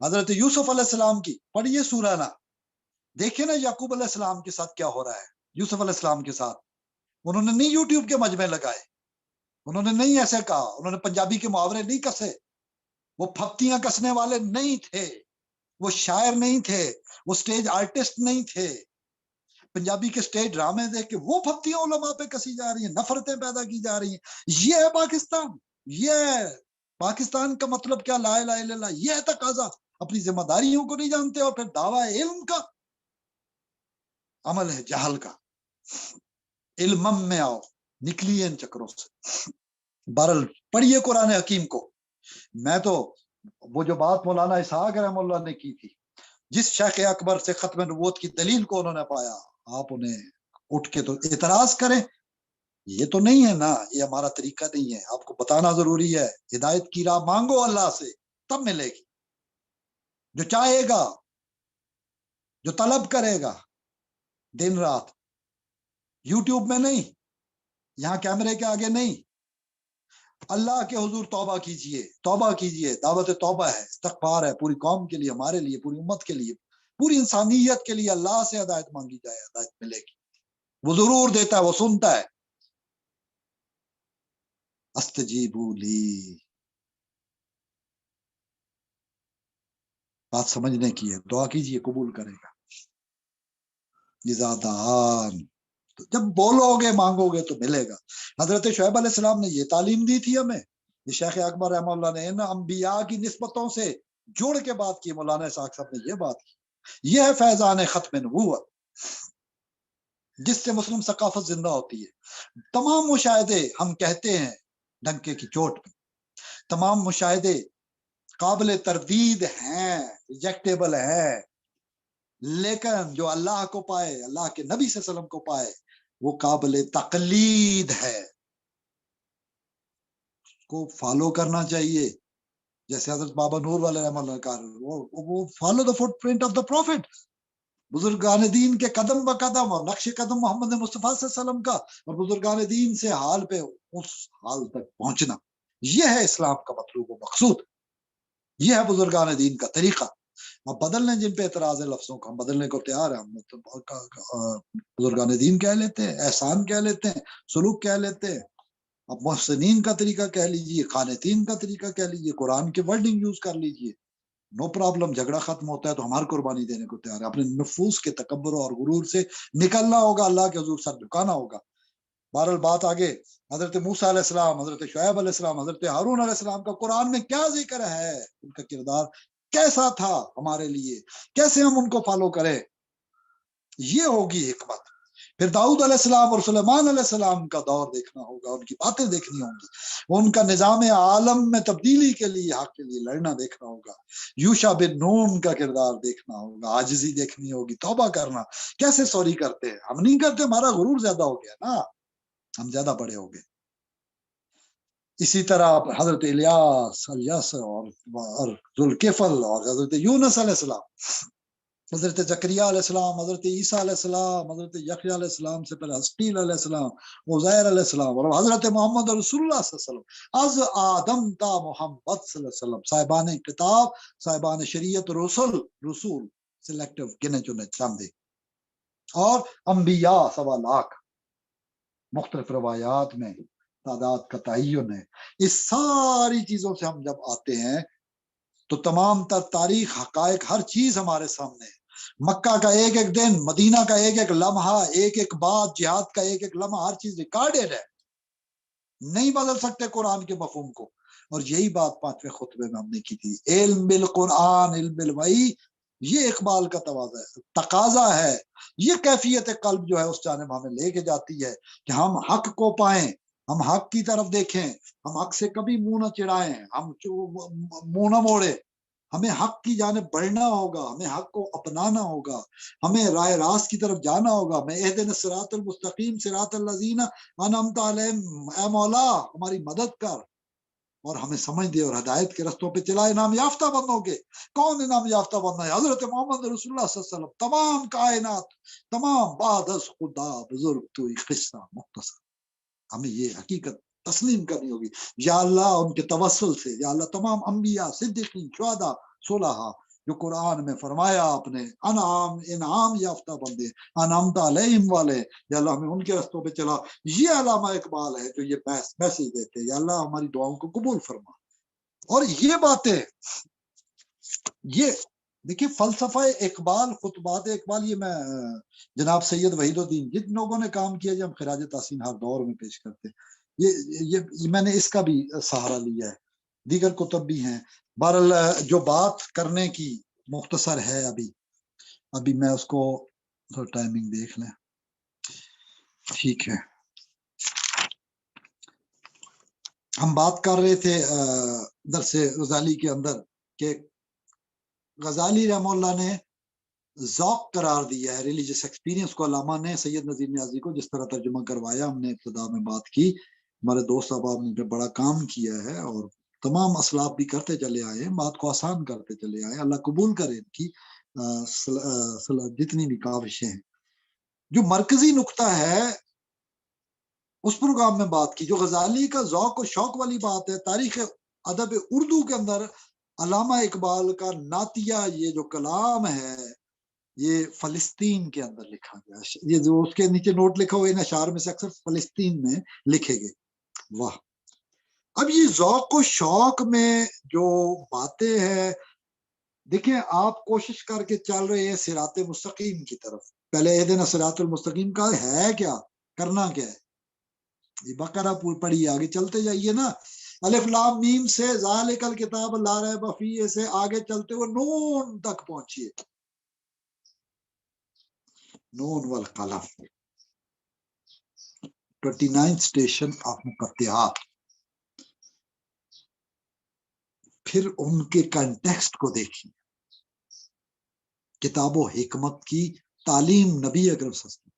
حضرت یوسف علیہ السلام کی پڑھیے سورہ نا، دیکھیں نا یعقوب علیہ السلام کے ساتھ کیا ہو رہا ہے، یوسف علیہ السلام کے ساتھ انہوں نے نہیں یوٹیوب کے مجمع لگائے، انہوں نے نہیں ایسے کہا، انہوں نے پنجابی کے محاورے نہیں کسے، وہ پھپتیاں کسنے والے نہیں تھے، وہ شاعر نہیں تھے، وہ سٹیج آرٹسٹ نہیں تھے۔ پنجابی کے سٹیج ڈرامے دیکھ کے وہ پھپتیاں علماء پہ کسی جا رہی ہیں، نفرتیں پیدا کی جا رہی ہیں۔ یہ ہے پاکستان، یہ ہے پاکستان کا مطلب کیا، لا الہ الا اللہ، یہ ہے تقاضا۔ اپنی ذمہ داریوں کو نہیں جانتے اور پھر دعویٰ علم کا، عمل ہے جہل کا۔ علم میں آؤ، نکلیے ان چکروں سے۔ بہرحال پڑھیے قرآن حکیم کو۔ میں تو وہ جو بات مولانا اسحاق رحمہ اللہ نے کی تھی، جس شیخ اکبر سے ختم نبوت کی دلیل کو انہوں نے پایا، آپ انہیں اٹھ کے تو اعتراض کریں، یہ تو نہیں ہے نا، یہ ہمارا طریقہ نہیں ہے۔ آپ کو بتانا ضروری ہے، ہدایت کی راہ مانگو اللہ سے، تب ملے گی۔ جو چاہے گا، جو طلب کرے گا دن رات، یوٹیوب میں نہیں، یہاں کیمرے کے آگے نہیں، اللہ کے حضور توبہ کیجئے، توبہ کیجئے۔ دعوت توبہ ہے، استغفار ہے، پوری قوم کے لیے، ہمارے لیے، پوری امت کے لیے، پوری انسانیت کے لیے اللہ سے ہدایت مانگی جائے، ہدایت ملے گی۔ وہ ضرور دیتا ہے، وہ سنتا ہے۔ استجیبوا لی، بات سمجھنے کی ہے، دعا کیجئے، قبول کرے گا۔ اذا دعان، تو جب بولو گے، مانگو گے تو ملے گا۔ حضرت شعیب علیہ السلام نے یہ تعلیم دی تھی ہمیں، یہ شیخ اکبر رحمہ اللہ نے ان انبیاء کی نسبتوں سے جوڑ کے بات کی۔ مولانا اسحاق صاحب نے یہ بات کی، یہ ہے فیضان ختم نبوت، جس سے مسلم ثقافت زندہ ہوتی ہے۔ تمام مشاہدے ہم کہتے ہیں ڈنکے کی چوٹ پہ، تمام مشاہدے قابل تردید ہیں، ریجیکٹیبل ہیں، لیکن جو اللہ کو پائے، اللہ کے نبی صلی اللہ علیہ وسلم کو پائے، وہ قابل تقلید ہے، کو فالو کرنا چاہیے۔ جیسے حضرت بابا نور والے رحمہ اللہ نے کہا، وہ follow the footprint of the prophet, بزرگان دین کے قدم با قدم اور نقش قدم محمد مصطفیٰ صلی اللہ علیہ وسلم کا، اور بزرگان دین سے حال پہ اس حال تک پہنچنا، یہ ہے اسلام کا مطلوب و مقصود، یہ ہے بزرگان دین کا طریقہ۔ اب بدل لیں جن پہ اعتراض ہے لفظوں کا، ہم بدلنے کو تیار ہیں، ہم بزرگان دین کہہ لیتے ہیں، احسان کہہ لیتے ہیں، سلوک کہہ لیتے ہیں، اب محسنین کا طریقہ کہہ لیجئے، قانتین کا طریقہ کہہ لیجئے، قرآن کی ورڈنگ یوز کر لیجئے، نو پرابلم۔ جھگڑا ختم ہوتا ہے تو ہماری قربانی دینے کو تیار ہے۔ اپنے نفوس کے تکبر اور غرور سے نکلنا ہوگا، اللہ کے حضور سر جھکانا ہوگا۔ بہرحال بات آگے، حضرت موسیٰ علیہ السلام، حضرت شعیب علیہ السلام، حضرت ہارون علیہ السلام کا قرآن میں کیا ذکر ہے، ان کا کردار کیسا تھا ہمارے لیے، کیسے ہم ان کو فالو کریں، یہ ہوگی حکمت۔ پھر داؤد علیہ السلام اور سلیمان علیہ السلام کا دور دیکھنا ہوگا، ان کی باتیں دیکھنی ہوں گی، ان کا نظام عالم میں تبدیلی کے لیے، حق کے لیے لڑنا دیکھنا ہوگا۔ یوشع بن نون کا کردار دیکھنا ہوگا، عاجزی دیکھنی ہوگی، توبہ کرنا، کیسے سوری کرتے ہیں، ہم نہیں کرتے، ہمارا غرور زیادہ ہو گیا نا، ہم زیادہ بڑے ہو گئے۔ اسی طرح حضرت الیاس اور ذوالکفل اور حضرت یونس علیہ السلام، حضرت زکریا علیہ السلام، حضرت عیسیٰ علیہ السلام، حضرت یحییٰ علیہ السلام سے پہلے حزقیل علیہ السلام، عزیر علیہ السلام، اور حضرت محمد رسول اللہ صلی اللہ علیہ وسلم، از آدم تا محمد صلی اللہ علیہ وسلم، صاحبان کتاب، صاحبان شریعت، رسول سلیکٹو، گنے چنے چاندے، اور انبیاء 1.25 مختلف روایات میں تعداد کا تعین ہے۔ اس ساری چیزوں سے ہم جب آتے ہیں تو تمام تر تاریخ، حقائق، ہر چیز ہمارے سامنے ہے۔ مکہ کا ایک ایک دن، مدینہ کا ایک ایک لمحہ، ایک ایک بات، جہاد کا ایک ایک لمحہ، ہر چیز ریکارڈڈ ہے، نہیں بدل سکتے قرآن کے مفہوم کو۔ اور یہی بات 5ویں خطبے میں ہم نے کی تھی، علم بالقرآن، علم بالوحی، یہ اقبال کا تقاضا ہے، یہ کیفیت قلب جو ہے اس جانب ہمیں لے کے جاتی ہے کہ ہم حق کو پائیں، ہم حق کی طرف دیکھیں، ہم حق سے کبھی منہ نہ چڑھائیں، ہم منہ نہ موڑے، ہمیں حق کی جانب بڑھنا ہوگا، ہمیں حق کو اپنانا ہوگا، ہمیں راہ راست کی طرف جانا ہوگا۔ میں اہدنا الصراط المستقیم صراط الذین انعمت علیہم، اے مولا ہماری مدد کر اور ہمیں سمجھ دے اور ہدایت کے رستوں پہ چلا۔ انعام یافتہ بندوں کے کون انعام یافتہ بندہ ہے؟ حضرت محمد رسول اللہ صلی اللہ علیہ وسلم، تمام کائنات، تمام بعد از خدا بزرگ تو قصہ مختصر۔ ہمیں یہ حقیقت تسلیم کرنی ہوگی، یا اللہ ان کے توسل سے، یا اللہ تمام انبیاء، صدیقین، شہداء، صلحاء، جو قرآن میں فرمایا آپ نے انعام یافتہ بندے انعمت علیہم والے، یا اللہ ہمیں ان کے رستوں پہ چلا. یہ علامہ اقبال ہے جو یہ میسج دیتے ہیں، یا اللہ ہماری دعاؤں کو قبول فرما. اور یہ باتیں، یہ دیکھیے فلسفہ اقبال، خطبات اقبال، یہ میں جناب سید وحید الدین جن لوگوں نے کام کیا جو ہم خراج تحسین ہر دور میں پیش کرتے ہیں، یہ میں نے اس کا بھی سہارا لیا ہے. دیگر کتب بھی ہیں. بہرحال جو بات کرنے کی مختصر ہے، ابھی میں اس کو ٹائمنگ دیکھ لیں. ٹھیک ہے، ہم بات کر رہے تھے درس غزالی کے اندر کہ غزالی رحمہ اللہ نے ذوق قرار دیا ہے ریلیجس ایکسپیرینس کو. علامہ نے سید نذیر نیازی کو جس طرح ترجمہ کروایا، ہم نے ابتدا میں بات کی، ہمارے دوست احباب نے بڑا کام کیا ہے اور تمام اسلاف بھی کرتے چلے آئے ہیں، بات کو آسان کرتے چلے آئے. اللہ قبول کرے ان کی جتنی بھی کاوشیں ہیں. جو مرکزی نقطہ ہے اس پروگرام میں بات کی، جو غزالی کا ذوق و شوق والی بات ہے. تاریخ ادب اردو کے اندر علامہ اقبال کا نعتیہ یہ جو کلام ہے یہ فلسطین کے اندر لکھا گیا. یہ جو اس کے نیچے نوٹ لکھا ہوا ان اشعار میں سے اکثر فلسطین میں لکھے گئے. واہ. اب یہ ذوق و شوق میں جو باتیں ہیں، دیکھیں آپ کوشش کر کے چل رہے ہیں صراط مستقیم کی طرف. پہلے اہدنا صراط المستقیم کا ہے کیا، کرنا کیا ہے؟ یہ بقرہ پڑھی، آگے چلتے جائیے نا. الف لام میم سے ذالک الکتاب لا ریب فیہ سے آگے چلتے ہوئے نون تک پہنچیے. نون والقلم 29 سٹیشن آف مقطعات. پھر ان کے کنٹیکسٹ کو دیکھیے. کتاب و حکمت کی تعلیم نبی اکرم صلی اللہ علیہ وسلم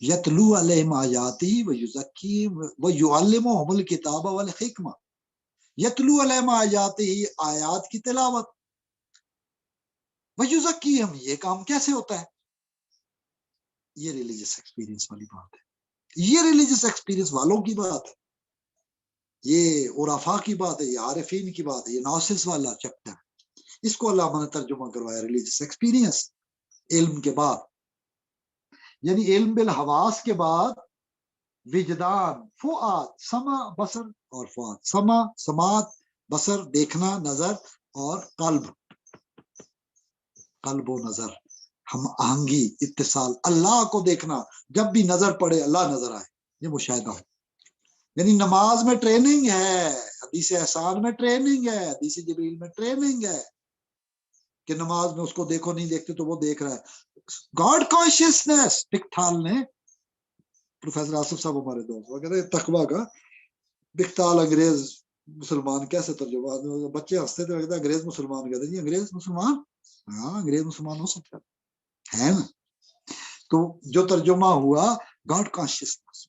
یتلو علیہم آیاتی ویزکیہم ویعلمہم الکتاب والحکمہ. یتلو علیہم آیاتی، آیات کی تلاوت، ویزکیہم، یہ کام کیسے ہوتا ہے؟ یہ ریلیجس ایکسپیرینس والی بات ہے، یہ ریلیجس ایکسپیرینس والوں کی بات ہے، یہ عرفاء کی بات ہے، یہ عارفین کی بات ہے. یہ نوسس والا چیپٹر، اس کو علامہ نے ترجمہ کروایا ریلیجس ایکسپیرینس. علم کے بعد، یعنی علم بالحواس کے بعد وجدان، فؤاد، سمع، بصر اور فؤاد. سمع سماعت، بصر دیکھنا، نظر، اور قلب و نظر، ہم آہنگی، اتصال، اللہ کو دیکھنا. جب بھی نظر پڑے اللہ نظر آئے، یہ مشاہدہ ہو. یعنی نماز میں ٹریننگ ہے، حدیث احسان میں ٹریننگ ہے، حدیث جبریل میں ٹریننگ ہے کہ نماز میں اس کو دیکھو، نہیں دیکھتے تو وہ دیکھ رہا ہے. God consciousness. بکتھال نے، پروفیسر آصف صاحب ہمارے دوست، وہ کہتے ہیں تقویٰ کا بکتھال انگریز مسلمان کیسے ترجمہ، بچے ہنستے تھے، کہتے انگریز مسلمان. کہتے جی انگریز مسلمان، ہاں انگریز مسلمان ہو سکتا ہے نا. تو جو ترجمہ ہوا گاڈ کانشیسنیس،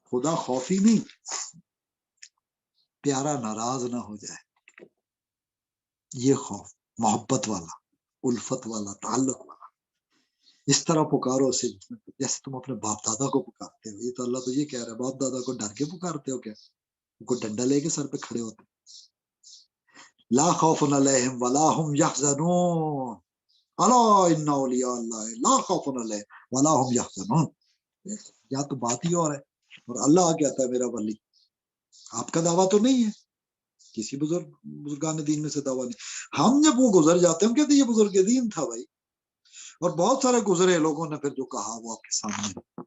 خدا خوفی نہیں، پیارا ناراض نہ ہو جائے، یہ خوف محبت والا، الفت والا، تعلق والا. اس طرح پکارو اسے جیسے تم اپنے باپ دادا کو پکارتے ہو. یہ تو اللہ تو یہ کہہ رہا ہے، باپ دادا کو ڈر کے پکارتے ہو کیا؟ کوئی ڈنڈا لے کے سر پہ کھڑے ہوتے. لا خوف علیہم ولا هم یحزنون، الا ان اولیاء اللہ لا خوف علیہم ولا هم یحزنون. یا تو بات ہی اور ہے، اور اللہ کہتا ہے میرا ولی. آپ کا دعویٰ تو نہیں ہے، کسی بزرگان دین میں سے دعویٰ نہیں. ہم جب وہ گزر جاتے ہیں ہم کہتے ہیں یہ بزرگ دین تھا بھائی، اور بہت سارے گزرے لوگوں نے پھر جو کہا وہ آپ کے سامنے.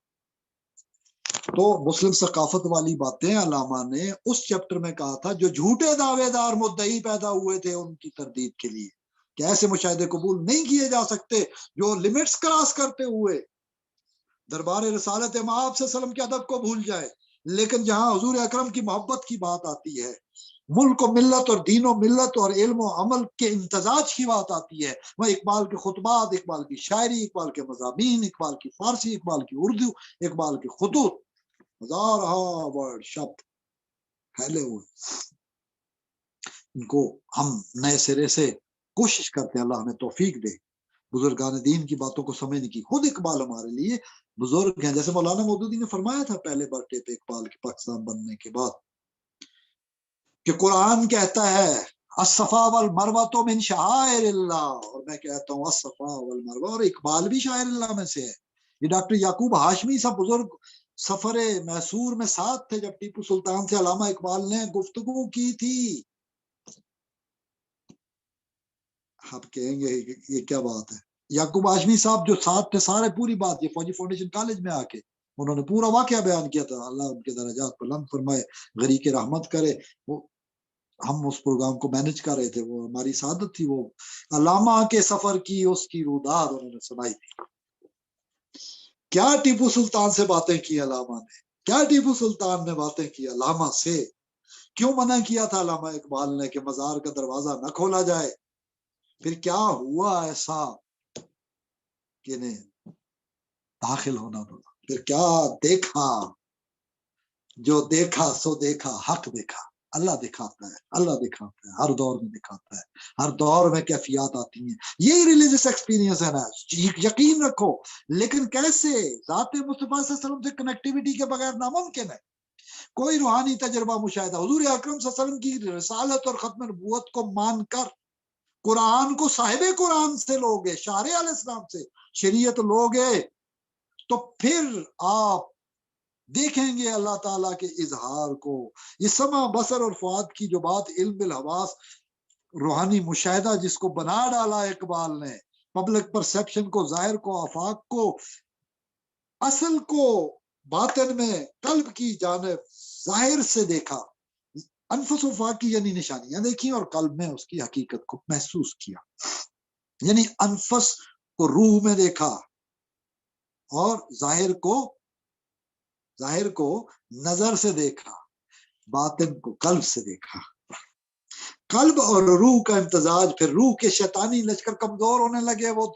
تو مسلم ثقافت والی باتیں علامہ نے اس چیپٹر میں کہا تھا. جو جھوٹے دعوے دار مدعی پیدا ہوئے تھے ان کی تردید کے لیے کہ ایسے مشاہدے قبول نہیں کیے جا سکتے جو لمٹس کراس کرتے ہوئے دربار رسالت مآب صلی اللہ علیہ وسلم کے ادب کو بھول جائے. لیکن جہاں حضور اکرم کی محبت کی بات آتی ہے، ملک و ملت اور دین و ملت اور علم و عمل کے امتزاج کی بات آتی ہے، وہ اقبال کے خطبات، اقبال کی شاعری، اقبال کے مضامین، اقبال کی فارسی، اقبال کی اردو، اقبال کے خطوط، ہزارہ ورڈ شبد پھیلے ہوئے، ان کو ہم نئے سرے سے کوشش کرتے ہیں. اللہ ہمیں توفیق دے بزرگان دین کی باتوں کو سمجھنے کی. خود اقبال ہمارے لیے بزرگ ہیں. جیسے مولانا مودودی نے فرمایا تھا پہلے برتھ ڈے پہ اقبال کے پاکستان بننے کے بعد کہ قرآن کہتا ہے الصفا والمروہ تو من شعائر اللہ، اور میں کہتا ہوں الصفا والمروہ، اور اقبال بھی شاعر اللہ میں سے ہے۔ یہ ڈاکٹر یعقوب ہاشمی سب بزرگ سفر میسور میں ساتھ تھے جب ٹیپو سلطان سے علامہ اقبال نے گفتگو کی تھی۔ آپ کہیں گے یہ کیا بات ہے؟ یعقوب ہاشمی صاحب جو ساتھ تھے سارے، پوری بات یہ فوجی فاؤنڈیشن کالج میں آ کے انہوں نے پورا واقعہ بیان کیا تھا۔ اللہ ان کے درجات بلند فرمائے، غریق رحمت کرے۔ وہ ہم اس پروگرام کو مینج کر رہے تھے، وہ ہماری سعادت تھی۔ وہ علامہ کے سفر کی اس کی روداد انہوں نے سنائی تھی۔ کیا ٹیپو سلطان سے باتیں کی علامہ نے، کیا ٹیپو سلطان نے باتیں کی علامہ سے؟ کیوں منع کیا تھا علامہ اقبال نے کہ مزار کا دروازہ نہ کھولا جائے؟ پھر کیا ہوا ایسا کہ انہیں داخل ہونا پڑا؟ پھر کیا دیکھا؟ جو دیکھا سو دیکھا، حق دیکھا۔ اللہ دکھاتا ہے، اللہ دکھاتا ہے، ہر دور میں دکھاتا ہے، ہر دور میں کیفیات آتی ہیں۔ یہی ریلیجس ایکسپیرینس ہے نا، یقین رکھو۔ لیکن کیسے؟ ذات مصطفیٰ صلی اللہ علیہ وسلم سے کنیکٹیویٹی کے بغیر ناممکن ہے۔ کوئی روحانی تجربہ مشاہدہ حضور اکرم صلی اللہ علیہ وسلم کی رسالت اور ختم نبوت کو مان کر، قرآن کو صاحب قرآن سے لوگے، شارع علیہ السلام سے شریعت لوگے، تو پھر آپ دیکھیں گے اللہ تعالیٰ کے اظہار کو۔ یہ سمع بصر اور فؤاد کی جو بات علم بالحواس، روحانی مشاہدہ جس کو بنا ڈالا اقبال نے، پبلک پرسپشن کو، ظاہر کو، آفاق کو، اصل کو باطن میں قلب کی جانب ظاہر سے دیکھا، انفس و فاق کی یعنی نشانیاں دیکھی اور قلب میں اس کی حقیقت کو محسوس کیا۔ یعنی انفس کو روح میں دیکھا اور ظاہر کو نظر سے دیکھا، باطن کو قلب سے دیکھا۔ قلب اور روح کا امتزاج، پھر روح کے شیطانی لشکر کمزور ہونے لگے، وہ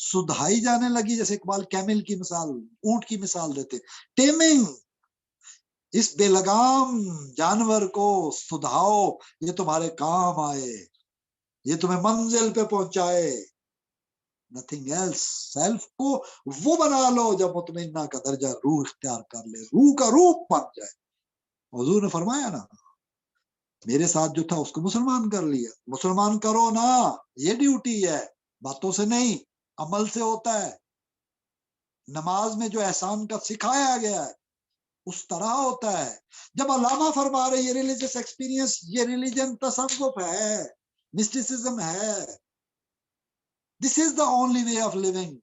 سدھائی جانے لگی، جیسے اقبال کیمل کی مثال، اونٹ کی مثال دیتے۔ ٹیمنگ، اس بے لگام جانور کو سدھاؤ، یہ تمہارے کام آئے، یہ تمہیں منزل پہ پہنچائے، نتھنگ ایلس۔ سیلف کو وہ بنا لو جب مطمئنہ کا درجہ روح اختیار کر لے، روح کا روپ بن جائے۔ حضور نے فرمایا نا، میرے ساتھ جو تھا اس کو مسلمان کر لیا۔ مسلمان کرو نا، یہ ڈیوٹی ہے، باتوں سے نہیں، عمل سے ہوتا ہے۔ نماز میں جو احسان کا سکھایا گیا ہے اس طرح ہوتا ہے۔ جب علامہ فرما رہے یہ ریلیجس ایکسپیرینس، یہ ریلیجن تصوف ہے، مسٹیسزم ہے، this is the only way of living,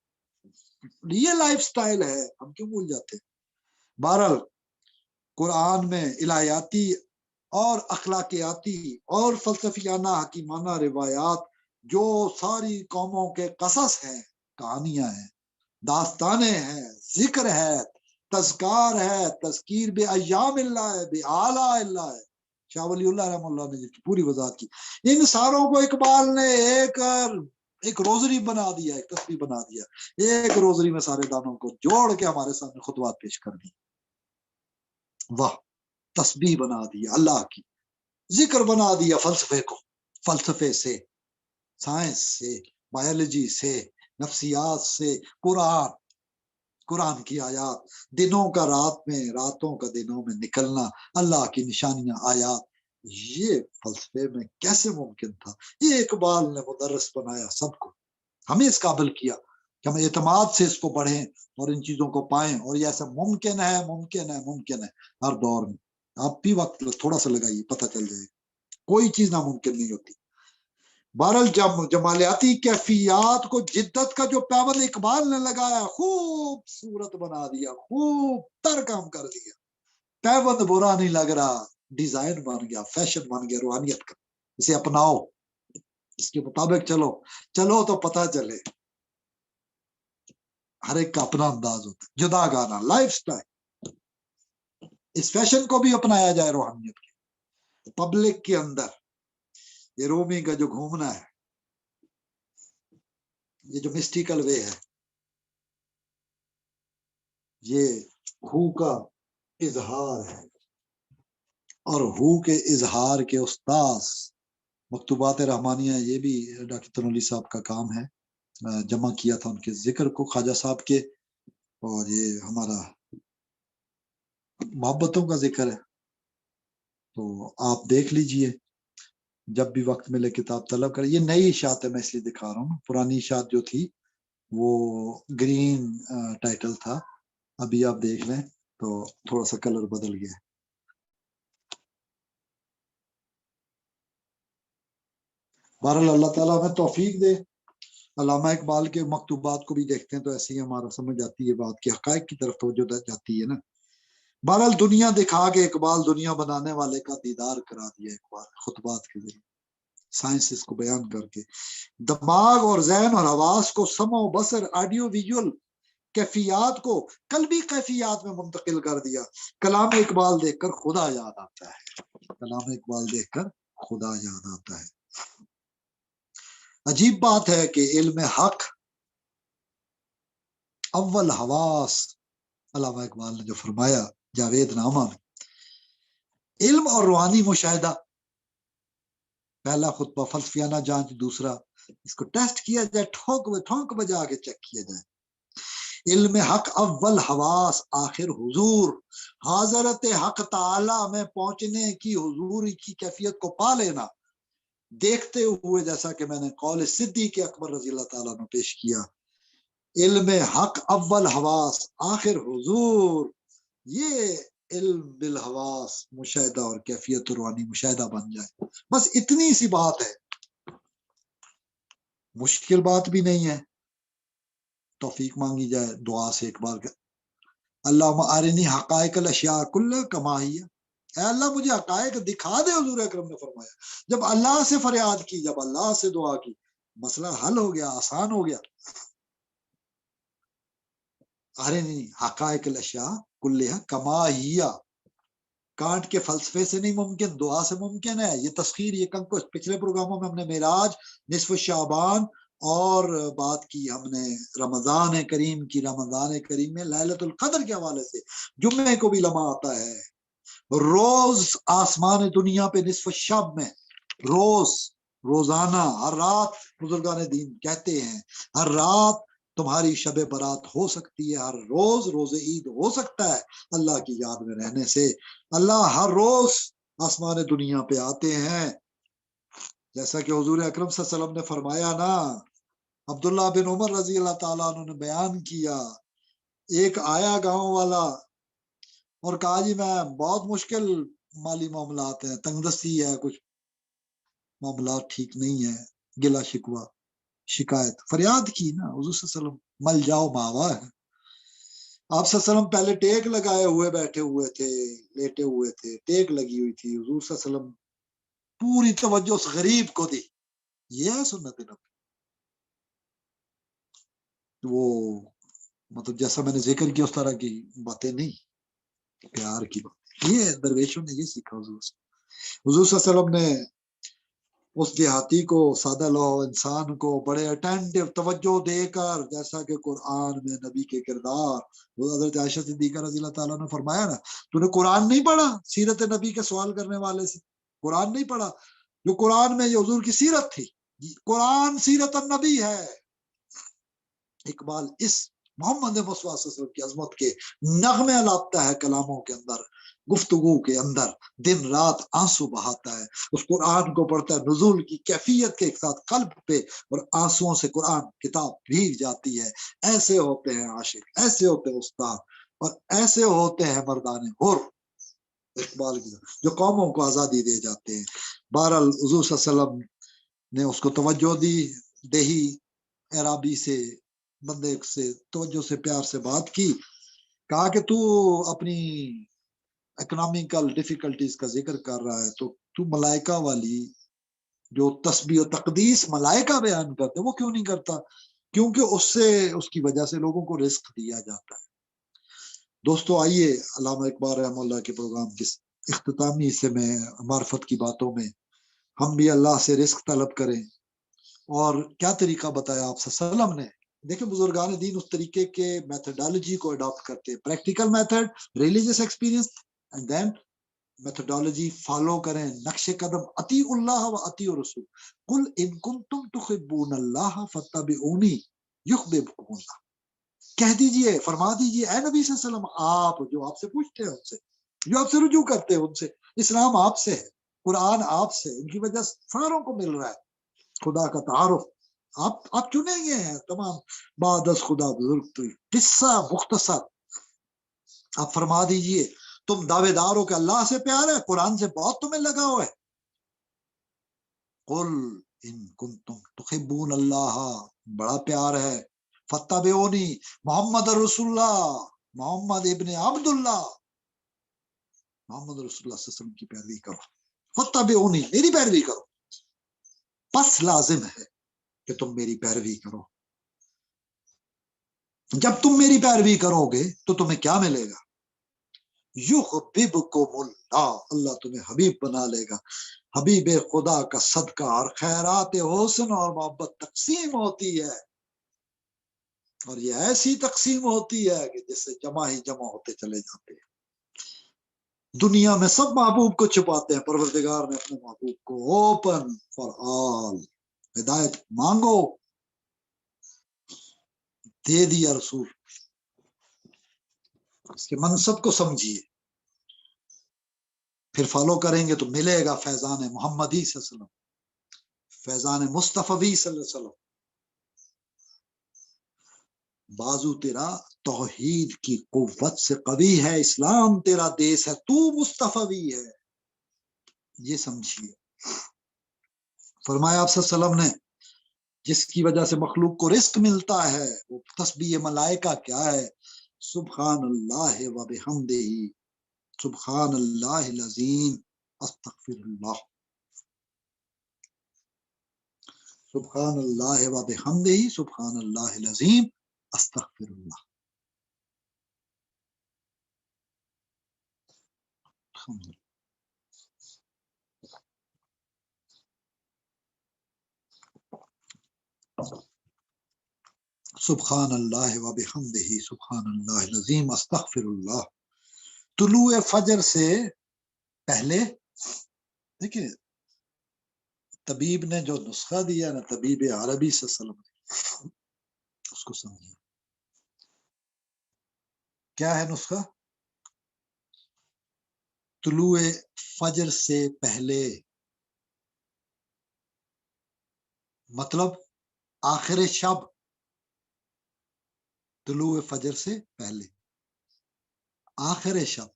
یہ لائف سٹائل ہے، ہم کیوں بھول جاتے ہیں؟ بہرحال قرآن میں الہیاتی اور اخلاقیاتی اور فلسفیانہ حکیمانہ روایات جو ساری قوموں کے قصص ہیں، کہانیاں ہیں، داستانیں ہیں، ذکر ہے، تذکار ہے، تذکیر بے ایام اللہ ہے، بے آلاء اللہ ہے۔ شاہ ولی اللہ رحمہ اللہ نے جس کی پوری وضاحت کی، ان ساروں کو اقبال نے ایک روزری بنا دیا، ایک تسبیح بنا دیا، ایک روزری میں سارے دانوں کو جوڑ کے ہمارے سامنے خطبات پیش کر دی۔ واہ، تسبیح بنا دیا اللہ کی، ذکر بنا دیا فلسفے کو، فلسفے سے، سائنس سے، بایولوجی سے، نفسیات سے، قرآن کی آیات، دنوں کا رات میں، راتوں کا دنوں میں نکلنا، اللہ کی نشانیاں، آیات، یہ فلسفے میں کیسے ممکن تھا؟ یہ اقبال نے مدرس بنایا سب کو، ہمیں اس قابل کیا کہ ہم اعتماد سے اس کو پڑھیں اور ان چیزوں کو پائیں، اور یہ ایسا ممکن ہے، ممکن ہے، ممکن ہے ہر دور میں۔ آپ بھی وقت تھوڑا سا لگائیے، پتہ چل جائے گا، کوئی چیز ناممکن نہیں ہوتی۔ بہرحال جمالیاتی کیفیات کو جدت کا جو پیبند اقبال نے لگایا، خوب صورت بنا دیا، خوب تر کام کر دیا۔ پیبند برا نہیں لگ رہا، ڈیزائن بن گیا، فیشن بن گیا روحانیت کا۔ اسے اپناؤ، اس کے مطابق چلو تو پتہ چلے۔ ہر ایک کا اپنا انداز ہوتا ہے، جدا گانا، لائف سٹائل۔ اس فیشن کو بھی اپنایا جائے روحانیت کے پبلک کے اندر۔ یہ رومی کا جو گھومنا ہے، یہ جو مسٹیکل وے ہے، یہ ہو کا اظہار ہے، اور ہو کے اظہار کے استاذ مکتوبات رحمانیہ، یہ بھی ڈاکٹر تنولی صاحب کا کام ہے، جمع کیا تھا ان کے ذکر کو خواجہ صاحب کے، اور یہ ہمارا محبتوں کا ذکر ہے، تو آپ دیکھ لیجئے۔ جب بھی وقت ملے کتاب طلب کریں. یہ نئی اشاعت ہے، میں اس لیے دکھا رہا ہوں. پرانی اشاعت جو تھی وہ گرین ٹائٹل تھا، ابھی آپ دیکھ لیں تو تھوڑا سا کلر بدل گیا. بہرحال اللہ تعالیٰ ہمیں توفیق دے. علامہ اقبال کے مکتوبات کو بھی دیکھتے ہیں تو ایسے ہی ہمارا سمجھ آتی ہے بات کہ حقائق کی طرف توجہ جاتی ہے نا. بہرحال دنیا دکھا کے اقبال دنیا بنانے والے کا دیدار کرا دیا اقبال خطبات کے ذریعے، سائنس کو بیان کر کے دماغ اور ذہن اور حواس کو سمع و بصر آڈیو ویژول کیفیات کو قلبی کیفیات میں منتقل کر دیا. کلام اقبال دیکھ کر خدا یاد آتا ہے، کلام اقبال دیکھ کر خدا یاد آتا ہے. عجیب بات ہے کہ علم حق اول حواس، علامہ اقبال نے جو فرمایا جاوید نامہ میں، علم اور روحانی مشاہدہ، پہلا خطبہ فلسفیانہ جانچ، دوسرا اس کو ٹیسٹ کیا جائے، ٹھونک بجا کے چیک کیا جائے. علم حق اول حواس آخر حضور، حضرت حق تعالی میں پہنچنے کی حضور کی کیفیت کو پا لینا دیکھتے ہوئے، جیسا کہ میں نے قول صدیق اکبر رضی اللہ تعالیٰ نے پیش کیا، علم حق اول حواس آخر حضور، یہ علم بالحواس مشاہدہ اور کیفیت روحانی مشاہدہ بن جائے. بس اتنی سی بات ہے، مشکل بات بھی نہیں ہے. توفیق مانگی جائے دعا سے ایک بار، اللہم ارنی حقائق الاشیاء کلها کما ہی، اے اللہ مجھے حقائق دکھا دے. حضور اکرم نے فرمایا جب اللہ سے فریاد کی، جب اللہ سے دعا کی، مسئلہ حل ہو گیا، آسان ہو گیا. ارنی حقائق الاشیاء کلها کما ہی، کانٹ کے فلسفے سے نہیں ممکن، دعا سے ممکن ہے. یہ تسخیر، یہ کنکش، پچھلے پروگراموں میں ہم نے معراج، نصف شعبان اور بات کی ہم نے رمضان کریم کی. رمضان کریم میں لیلۃ القدر کے حوالے سے جمعے کو بھی لمحہ آتا ہے. روز آسمان دنیا پہ نصف شب میں، روزانہ ہر رات بزرگان دین کہتے ہیں ہر رات تمہاری شب برات ہو سکتی ہے، ہر روز عید ہو سکتا ہے اللہ کی یاد میں رہنے سے. اللہ ہر روز آسمان دنیا پہ آتے ہیں، جیسا کہ حضور اکرم صلی اللہ علیہ وسلم نے فرمایا نا. عبداللہ بن عمر رضی اللہ تعالیٰ عنہ نے بیان کیا، ایک آیا گاؤں والا اور کہا جی میں بہت مشکل مالی معاملات ہیں، تنگ دستی ہے، کچھ معاملات ٹھیک نہیں ہے، گلا شکوہ شکایت فریاد کی نا. حضور صلی اللہ علیہ وسلم مل جاؤ ماوا ہے. آپ صلی اللہ علیہ وسلم پہلے ٹیک لگائے ہوئے بیٹھے ہوئے تھے، لیٹے ہوئے تھے، ٹیک لگی ہوئی تھی. حضور صلی اللہ علیہ وسلم پوری توجہ اس غریب کو دی. یہ ہے سنت نبی. وہ مطلب جیسا میں نے ذکر کیا اس طرح کی باتیں نہیں، پیار کی بات. یہ درویشوں نے یہ سیکھا حضور سے. حضور صلی اللہ علیہ وسلم نے اس دیہاتی کو، سادہ لو انسان کو بڑے اٹینٹیو توجہ دے کر، جیسا کہ قرآن میں نبی کے کردار، حضرت عائشہ صدیقہ رضی اللہ تعالیٰ نے فرمایا نا، تو نے قرآن نہیں پڑھا؟ سیرت نبی کے سوال کرنے والے سے قرآن نہیں پڑھا؟ جو قرآن میں یہ حضور کی سیرت تھی، قرآن سیرت النبی ہے. اقبال اس محمد مصطفیٰ صلی اللہ علیہ وسلم کی عظمت کے نغمے لاتا ہے، کلاموں کے اندر، گفتگو کے اندر دن رات آنسو بہاتا ہے. اس قرآن کو پڑھتا ہے نزول کی کیفیت کے ساتھ قلب پہ، اور آنسوؤں سے قرآن کتاب بھیگ جاتی ہے. ایسے ہوتے ہیں عاشق، ایسے ہوتے ہیں استاد، اور ایسے ہوتے ہیں مردان حر اقبال کی، جو قوموں کو آزادی دے جاتے ہیں. بہرحال حضور صلی اللہ علیہ وسلم نے اس کو توجہ دی. دیہی عرابی سے بندے سے توجہ سے پیار سے بات کی، کہا کہ تو اپنی اکنامیکل ڈیفیکلٹیز کا ذکر کر رہا ہے، تو ملائکہ والی جو تسبیح و تقدیس ملائکہ بیان کرتے وہ کیوں نہیں کرتا؟ کیونکہ اس کی وجہ سے لوگوں کو رزق دیا جاتا ہے. دوستو آئیے علامہ اقبال رحمہ اللہ کے پروگرام کے اختتامی حصے میں، معرفت کی باتوں میں، ہم بھی اللہ سے رزق طلب کریں. اور کیا طریقہ بتایا آپ صلی اللہ علیہ وسلم نے؟ دیکھیں بزرگان دین اس طریقے کے میتھڈالوجی کو اڈاپٹ کرتے ہیں، practical method, religious experience, and دین میتھڈالوجی فالو کریں، نقش قدم اطیعوا اللہ و اطیعوا الرسول، قل ان کنتم تحبون اللہ فاتبعونی یحببکم اللہ. کہہ دیجئے، فرما دیجئے اے نبی صلی اللہ علیہ وسلم، آپ جو آپ سے پوچھتے ہیں ان سے، جو آپ سے رجوع کرتے ہیں ان سے، اسلام آپ سے ہے، قرآن آپ سے، ان کی وجہ سے ساروں کو مل رہا ہے خدا کا تعارف. آپ چنے گئے ہیں تمام. بعد از خدا بزرگ تو قصہ مختصر آپ فرما دیجئے. تم دعوے دار ہو کہ اللہ سے پیار ہے، قرآن سے بہت تمہیں لگا ہوا ہے. قل ان کنتم تحبون اللہ، بڑا پیار ہے. فتبعونی، محمد رسول اللہ، محمد ابن عبداللہ، محمد رسول اللہ صلی اللہ علیہ وسلم کی پیروی کرو. فتبعونی، میری پیروی کرو. پس لازم ہے کہ تم میری پیروی کرو. جب تم میری پیروی کرو گے تو تمہیں کیا ملے گا؟ یحببکم اللہ، اللہ تمہیں حبیب بنا لے گا. حبیب خدا کا صدقہ اور خیرات حسن اور محبت تقسیم ہوتی ہے، اور یہ ایسی تقسیم ہوتی ہے کہ جس سے جمع ہی جمع ہوتے چلے جاتے ہیں. دنیا میں سب محبوب کو چھپاتے ہیں، پروردگار نے اپنے محبوب کو اوپن فار آل. ہدایت مانگو، دے دیا رسول. اس کے منصب کو سمجھیے، پھر فالو کریں گے تو ملے گا فیضان محمدی صلی اللہ علیہ وسلم، فیضان مصطفی صلی اللہ علیہ وسلم. بازو تیرا توحید کی قوت سے قوی ہے، اسلام تیرا دیس ہے، تو مصطفی ہے. یہ سمجھیے. فرمایا آپ صلی اللہ علیہ وسلم نے جس کی وجہ سے مخلوق کو رزق ملتا ہے وہ تسبیح ملائکہ کیا ہے؟ سبحان اللہ و بحمدہ، سبحان اللہ العظیم، استغفر اللہ. سبحان اللہ و بحمدہ، سبحان اللہ العظیم، استغفر اللہ. سبحان اللہ و بحمدہ، سبحان اللہ العظیم، استغفر اللہ. طلوع فجر سے پہلے، دیکھیں طبیب نے جو نسخہ دیا نا، طبیب عربی صلی اللہ علیہ وسلم نے، اس کو سمجھیے. کیا ہے نسخہ؟ طلوع فجر سے پہلے، مطلب آخر شب، طلوع فجر سے پہلے آخر شب.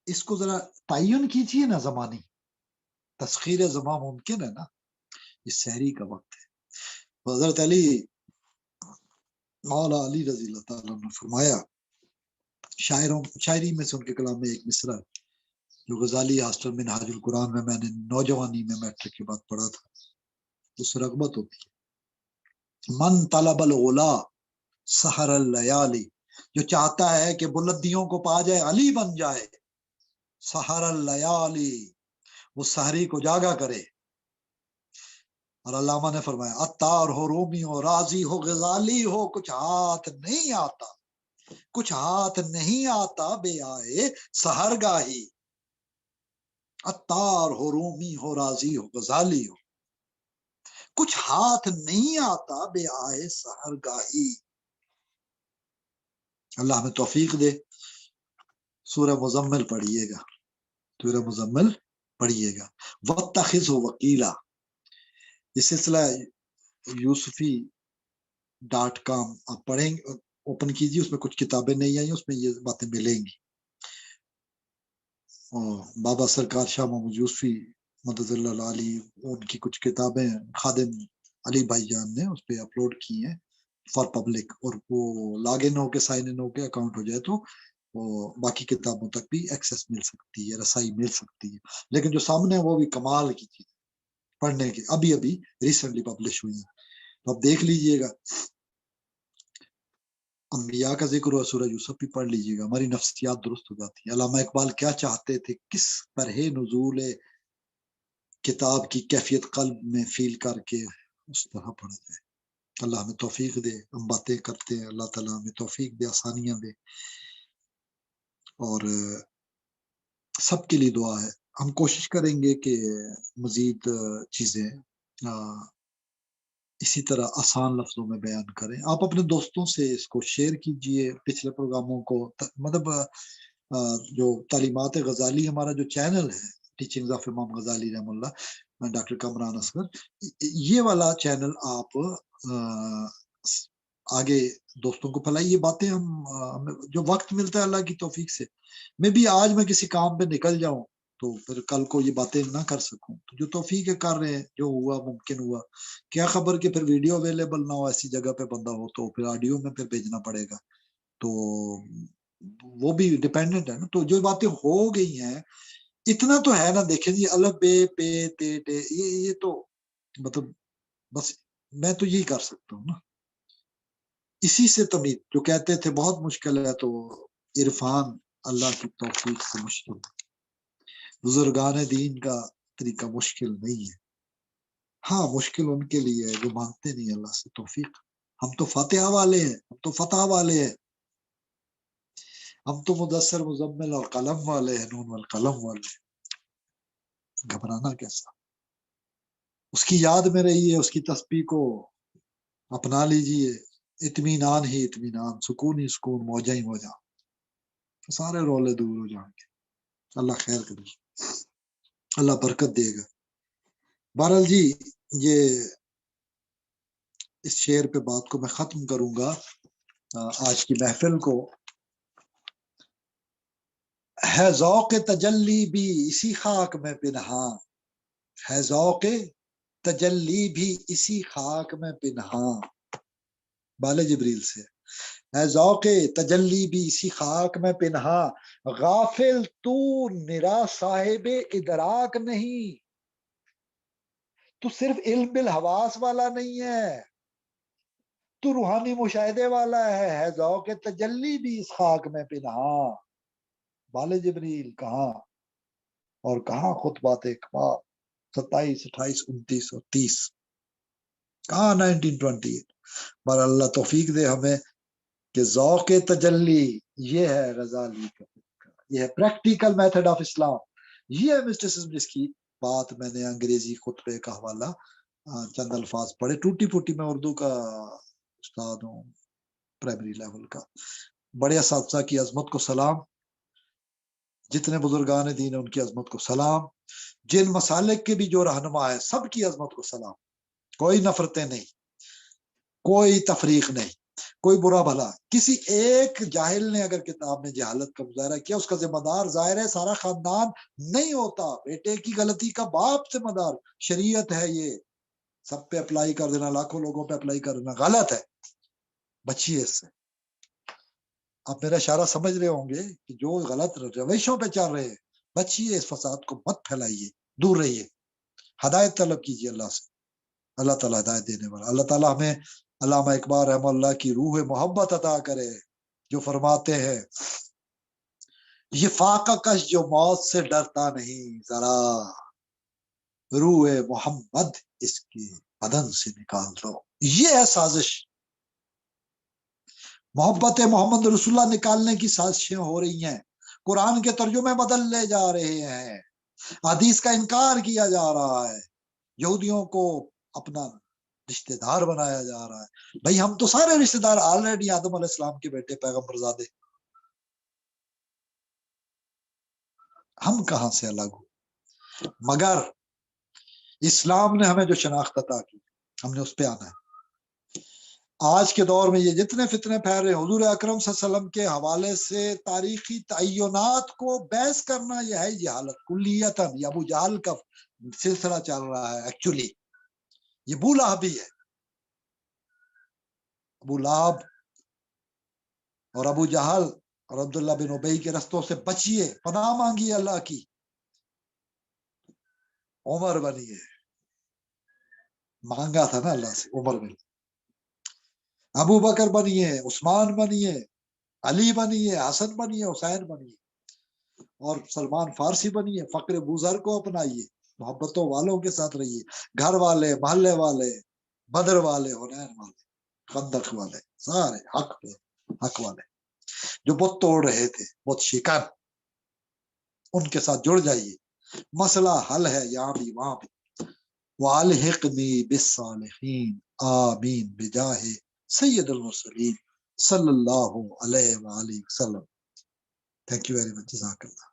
اس کو ذرا تعین کیجیے نا زمانی، تسخیر زمان ممکن ہے نا. یہ سحری کا وقت ہے. حضرت علی مولا علی رضی اللہ تعالیٰ نے فرمایا، شاعری میں سے ان کے کلام میں ایک مصرع جو غزالی ہاسٹل منہاج القرآن میں نے نوجوانی میں میٹرک کے بعد پڑھا تھا، اس سے رغبت ہوتی ہے. من طلب العلا سحر اللیالی، جو چاہتا ہے کہ بلندیوں کو پا جائے، علی بن جائے، سحر اللیالی، وہ سحری کو جاگا کرے. اور علامہ نے فرمایا عطار ہو، رومی ہو، رازی ہو، غزالی ہو، کچھ ہاتھ نہیں آتا، کچھ ہاتھ نہیں آتا بے آئے سحر گاہی. عطار ہو، رومی ہو، رازی ہو، غزالی ہو، کچھ ہاتھ نہیں آتا بے آئے سحر گاہی. اللہ ہمیں توفیق دے. سورہ مزمل پڑھیے گا، سورہ مزمل پڑھیے گا. واتخذہ وکیلا، یہ سلسلہ یوسفی.com آپ پڑھیں گے، اوپن کیجیے، اس میں کچھ کتابیں نہیں آئی، اس میں یہ باتیں ملیں گی. اور بابا سرکار شاہ محمود یوسفی مدد اللہ علی، ان کی کچھ کتابیں خادم علی بھائی جان نے اس پہ اپلوڈ کی ہیں فار پبلک، اور وہ لاگ ان ہو کے سائن ان ہو کے اکاؤنٹ ہو جائے تو وہ باقی کتابوں تک بھی ایکسیس مل سکتی ہے، رسائی مل سکتی ہے. لیکن جو سامنے ہے وہ بھی کمال کی چیز پڑھنے کی، ابھی ریسنٹلی پبلش ہوئی ہیں، تو آپ دیکھ لیجئے گا. انبیاء کا ذکر ہوا، سورہ یوسف بھی پڑھ لیجئے گا، ہماری نفسیات درست ہو جاتی ہے. علامہ اقبال کیا چاہتے تھے، کس طرح نزول کتاب کی کیفیت قلب میں فیل کر کے اس طرح پڑھا جائے. اللہ ہمیں توفیق دے. ہم باتیں کرتے ہیں، اللہ تعالیٰ ہمیں توفیق دے، آسانیاں دے. اور سب کے لیے دعا ہے. ہم کوشش کریں گے کہ مزید چیزیں اسی طرح آسان لفظوں میں بیان کریں. آپ اپنے دوستوں سے اس کو شیئر کیجئے، پچھلے پروگراموں کو. مطلب جو تعلیمات غزالی ہمارا جو چینل ہے ٹیچنگز آف امام غزالی رحم اللہ، ڈاکٹر کامران اصغر، یہ والا چینل آپ آگے دوستوں کو پھیلائیے. یہ باتیں ہم جو وقت ملتا ہے اللہ کی توفیق سے، میں بھی آج میں کسی کام پہ نکل جاؤں تو پھر کل کو یہ باتیں نہ کر سکوں، تو جو توفیق ہے کر رہے ہیں، جو ہوا ممکن ہوا. کیا خبر کہ پھر ویڈیو اویلیبل نہ ہو، ایسی جگہ پہ بندہ ہو تو پھر آڈیو میں پھر بھیجنا پڑے گا، تو وہ بھی ڈیپینڈنٹ ہے نا. تو جو باتیں ہو گئی ہیں اتنا تو ہے نا. دیکھیں جی الف بے پے تے ٹے، یہ تو مطلب بس میں تو یہی کر سکتا ہوں نا. اسی سے تمید جو کہتے تھے بہت مشکل ہے، تو عرفان اللہ کی توفیق سے مشکل. بزرگان دین کا طریقہ مشکل نہیں ہے. ہاں مشکل ان کے لیے ہے جو مانگتے نہیں اللہ سے توفیق. ہم تو فاتحہ والے ہیں، ہم تو فتح والے ہیں، ہم تو مدثر مزمل اور قلم والے ہیں، نون والقلم والے. گھبرانا کیسا؟ اس کی یاد میں رہیے، اس کی تسبیح کو اپنا لیجئے. اطمینان ہی اطمینان، سکون ہی سکون، موجہ ہی موجہ، سارے رولے دور ہو جائیں گے. اللہ خیر کرے، اللہ برکت دے گا. بہرحال جی یہ اس شعر پہ بات کو میں ختم کروں گا آج کی محفل کو. ہے ذوق تجلی بھی اسی خاک میں پنہاں، ہے ذوق تجلی بھی اسی خاک میں پنہاں. بال جبریل سے ہے ذوق تجلی بھی اسی خاک میں پنہاں، غافل تو نرا صاحب ادراک نہیں. تو صرف علم بالحواس والا نہیں ہے، تو روحانی مشاہدے والا ہے ذوق تجلی بھی اس خاک میں پنہاں. بال جبریل کہاں اور کہاں خطبات اقبال 27 28 29 اور 30، کہاں 1928. پر اللہ توفیق دے ہمیں کہ ذوق تجلی یہ ہے غزالی کا، یہ ہے پریکٹیکل میتھڈ آف اسلام، یہ ہے مسٹسزم جس کی بات میں نے انگریزی خطبے کا حوالہ چند الفاظ پڑھے. ٹوٹی پھوٹی میں اردو کا استاد ہوں پرائمری لیول کا. بڑے اساتذہ کی عظمت کو سلام، جتنے بزرگان دین ان کی عظمت کو سلام، جن مسالک کے بھی جو رہنما ہے سب کی عظمت کو سلام. کوئی نفرتیں نہیں، کوئی تفریق نہیں، کوئی برا بھلا. کسی ایک جاہل نے اگر کتاب میں جہالت کا مظاہرہ کیا اس کا ذمہ دار ظاہر ہے سارا خاندان نہیں ہوتا. بیٹے کی غلطی کا باپ ذمہ دار. شریعت ہے یہ، سب پہ اپلائی کر دینا، لاکھوں لوگوں پہ اپلائی کر دینا غلط ہے. بچیے اس سے. آپ میرا اشارہ سمجھ رہے ہوں گے کہ جو غلط روشوں پہ چل رہے ہیں، بچیے اس فساد کو، مت پھیلائیے، دور رہیے. ہدایت طلب کیجیے اللہ سے، اللہ تعالیٰ ہدایت دینے والا. اللہ تعالیٰ ہمیں علامہ اقبال رحمہ اللہ کی روح محبت عطا کرے جو فرماتے ہیں یہ فاقہ کش جو موت سے ڈرتا نہیں، ذرا روح محمد اس کے بدن سے نکال دو. یہ ہے سازش، محبت محمد رسول اللہ نکالنے کی سازشیں ہو رہی ہیں. قرآن کے ترجمے بدل لے جا رہے ہیں، حدیث کا انکار کیا جا رہا ہے، یہودیوں کو اپنا رشتہ دار بنایا جا رہا ہے. بھائی ہم تو سارے رشتہ دار آلریڈی آدم علیہ السلام کے بیٹے پیغمبر زادے، ہم کہاں سے الگ ہو؟ مگر اسلام نے ہمیں جو شناخت عطا کی ہم نے اس پہ آنا ہے. آج کے دور میں یہ جتنے فتنے پھیل رہے حضور اکرم صلی اللہ علیہ وسلم کے حوالے سے تاریخی تعینات کو بحث کرنا، یہ ہے جہالت کلیتاً. یہ ابو جہل کا سلسلہ چل رہا ہے. ایکچولی یہ ابو لہب بھی ہے. ابو لہب اور ابو جہل اور عبداللہ بن ابی کے رستوں سے بچیے، پناہ مانگیے اللہ کی. عمر بنیے، مانگا تھا نا اللہ سے، عمر بنیے. ابو بکر بنیے، عثمان بنیے، علی بنیے، حسن بنیے، حسین بنیے، اور سلمان فارسی بنیے. فقر بوذر کو اپنائیے، محبتوں والوں کے ساتھ رہیے، گھر والے، محلے والے، بدر والے، حنین والے، خندق والے، سارے حق پہ، حق والے جو بت توڑ رہے تھے، بت شکن، ان کے ساتھ جڑ جائیے. مسئلہ حل ہے یہاں بھی وہاں بھی. وَأَلْحِقْنِي بِالصَّالِحِينَ آمین بجاہ سید المرسلین صلی اللہ علیہ وآلہ وسلم. Thank you very much. جزاک اللہ.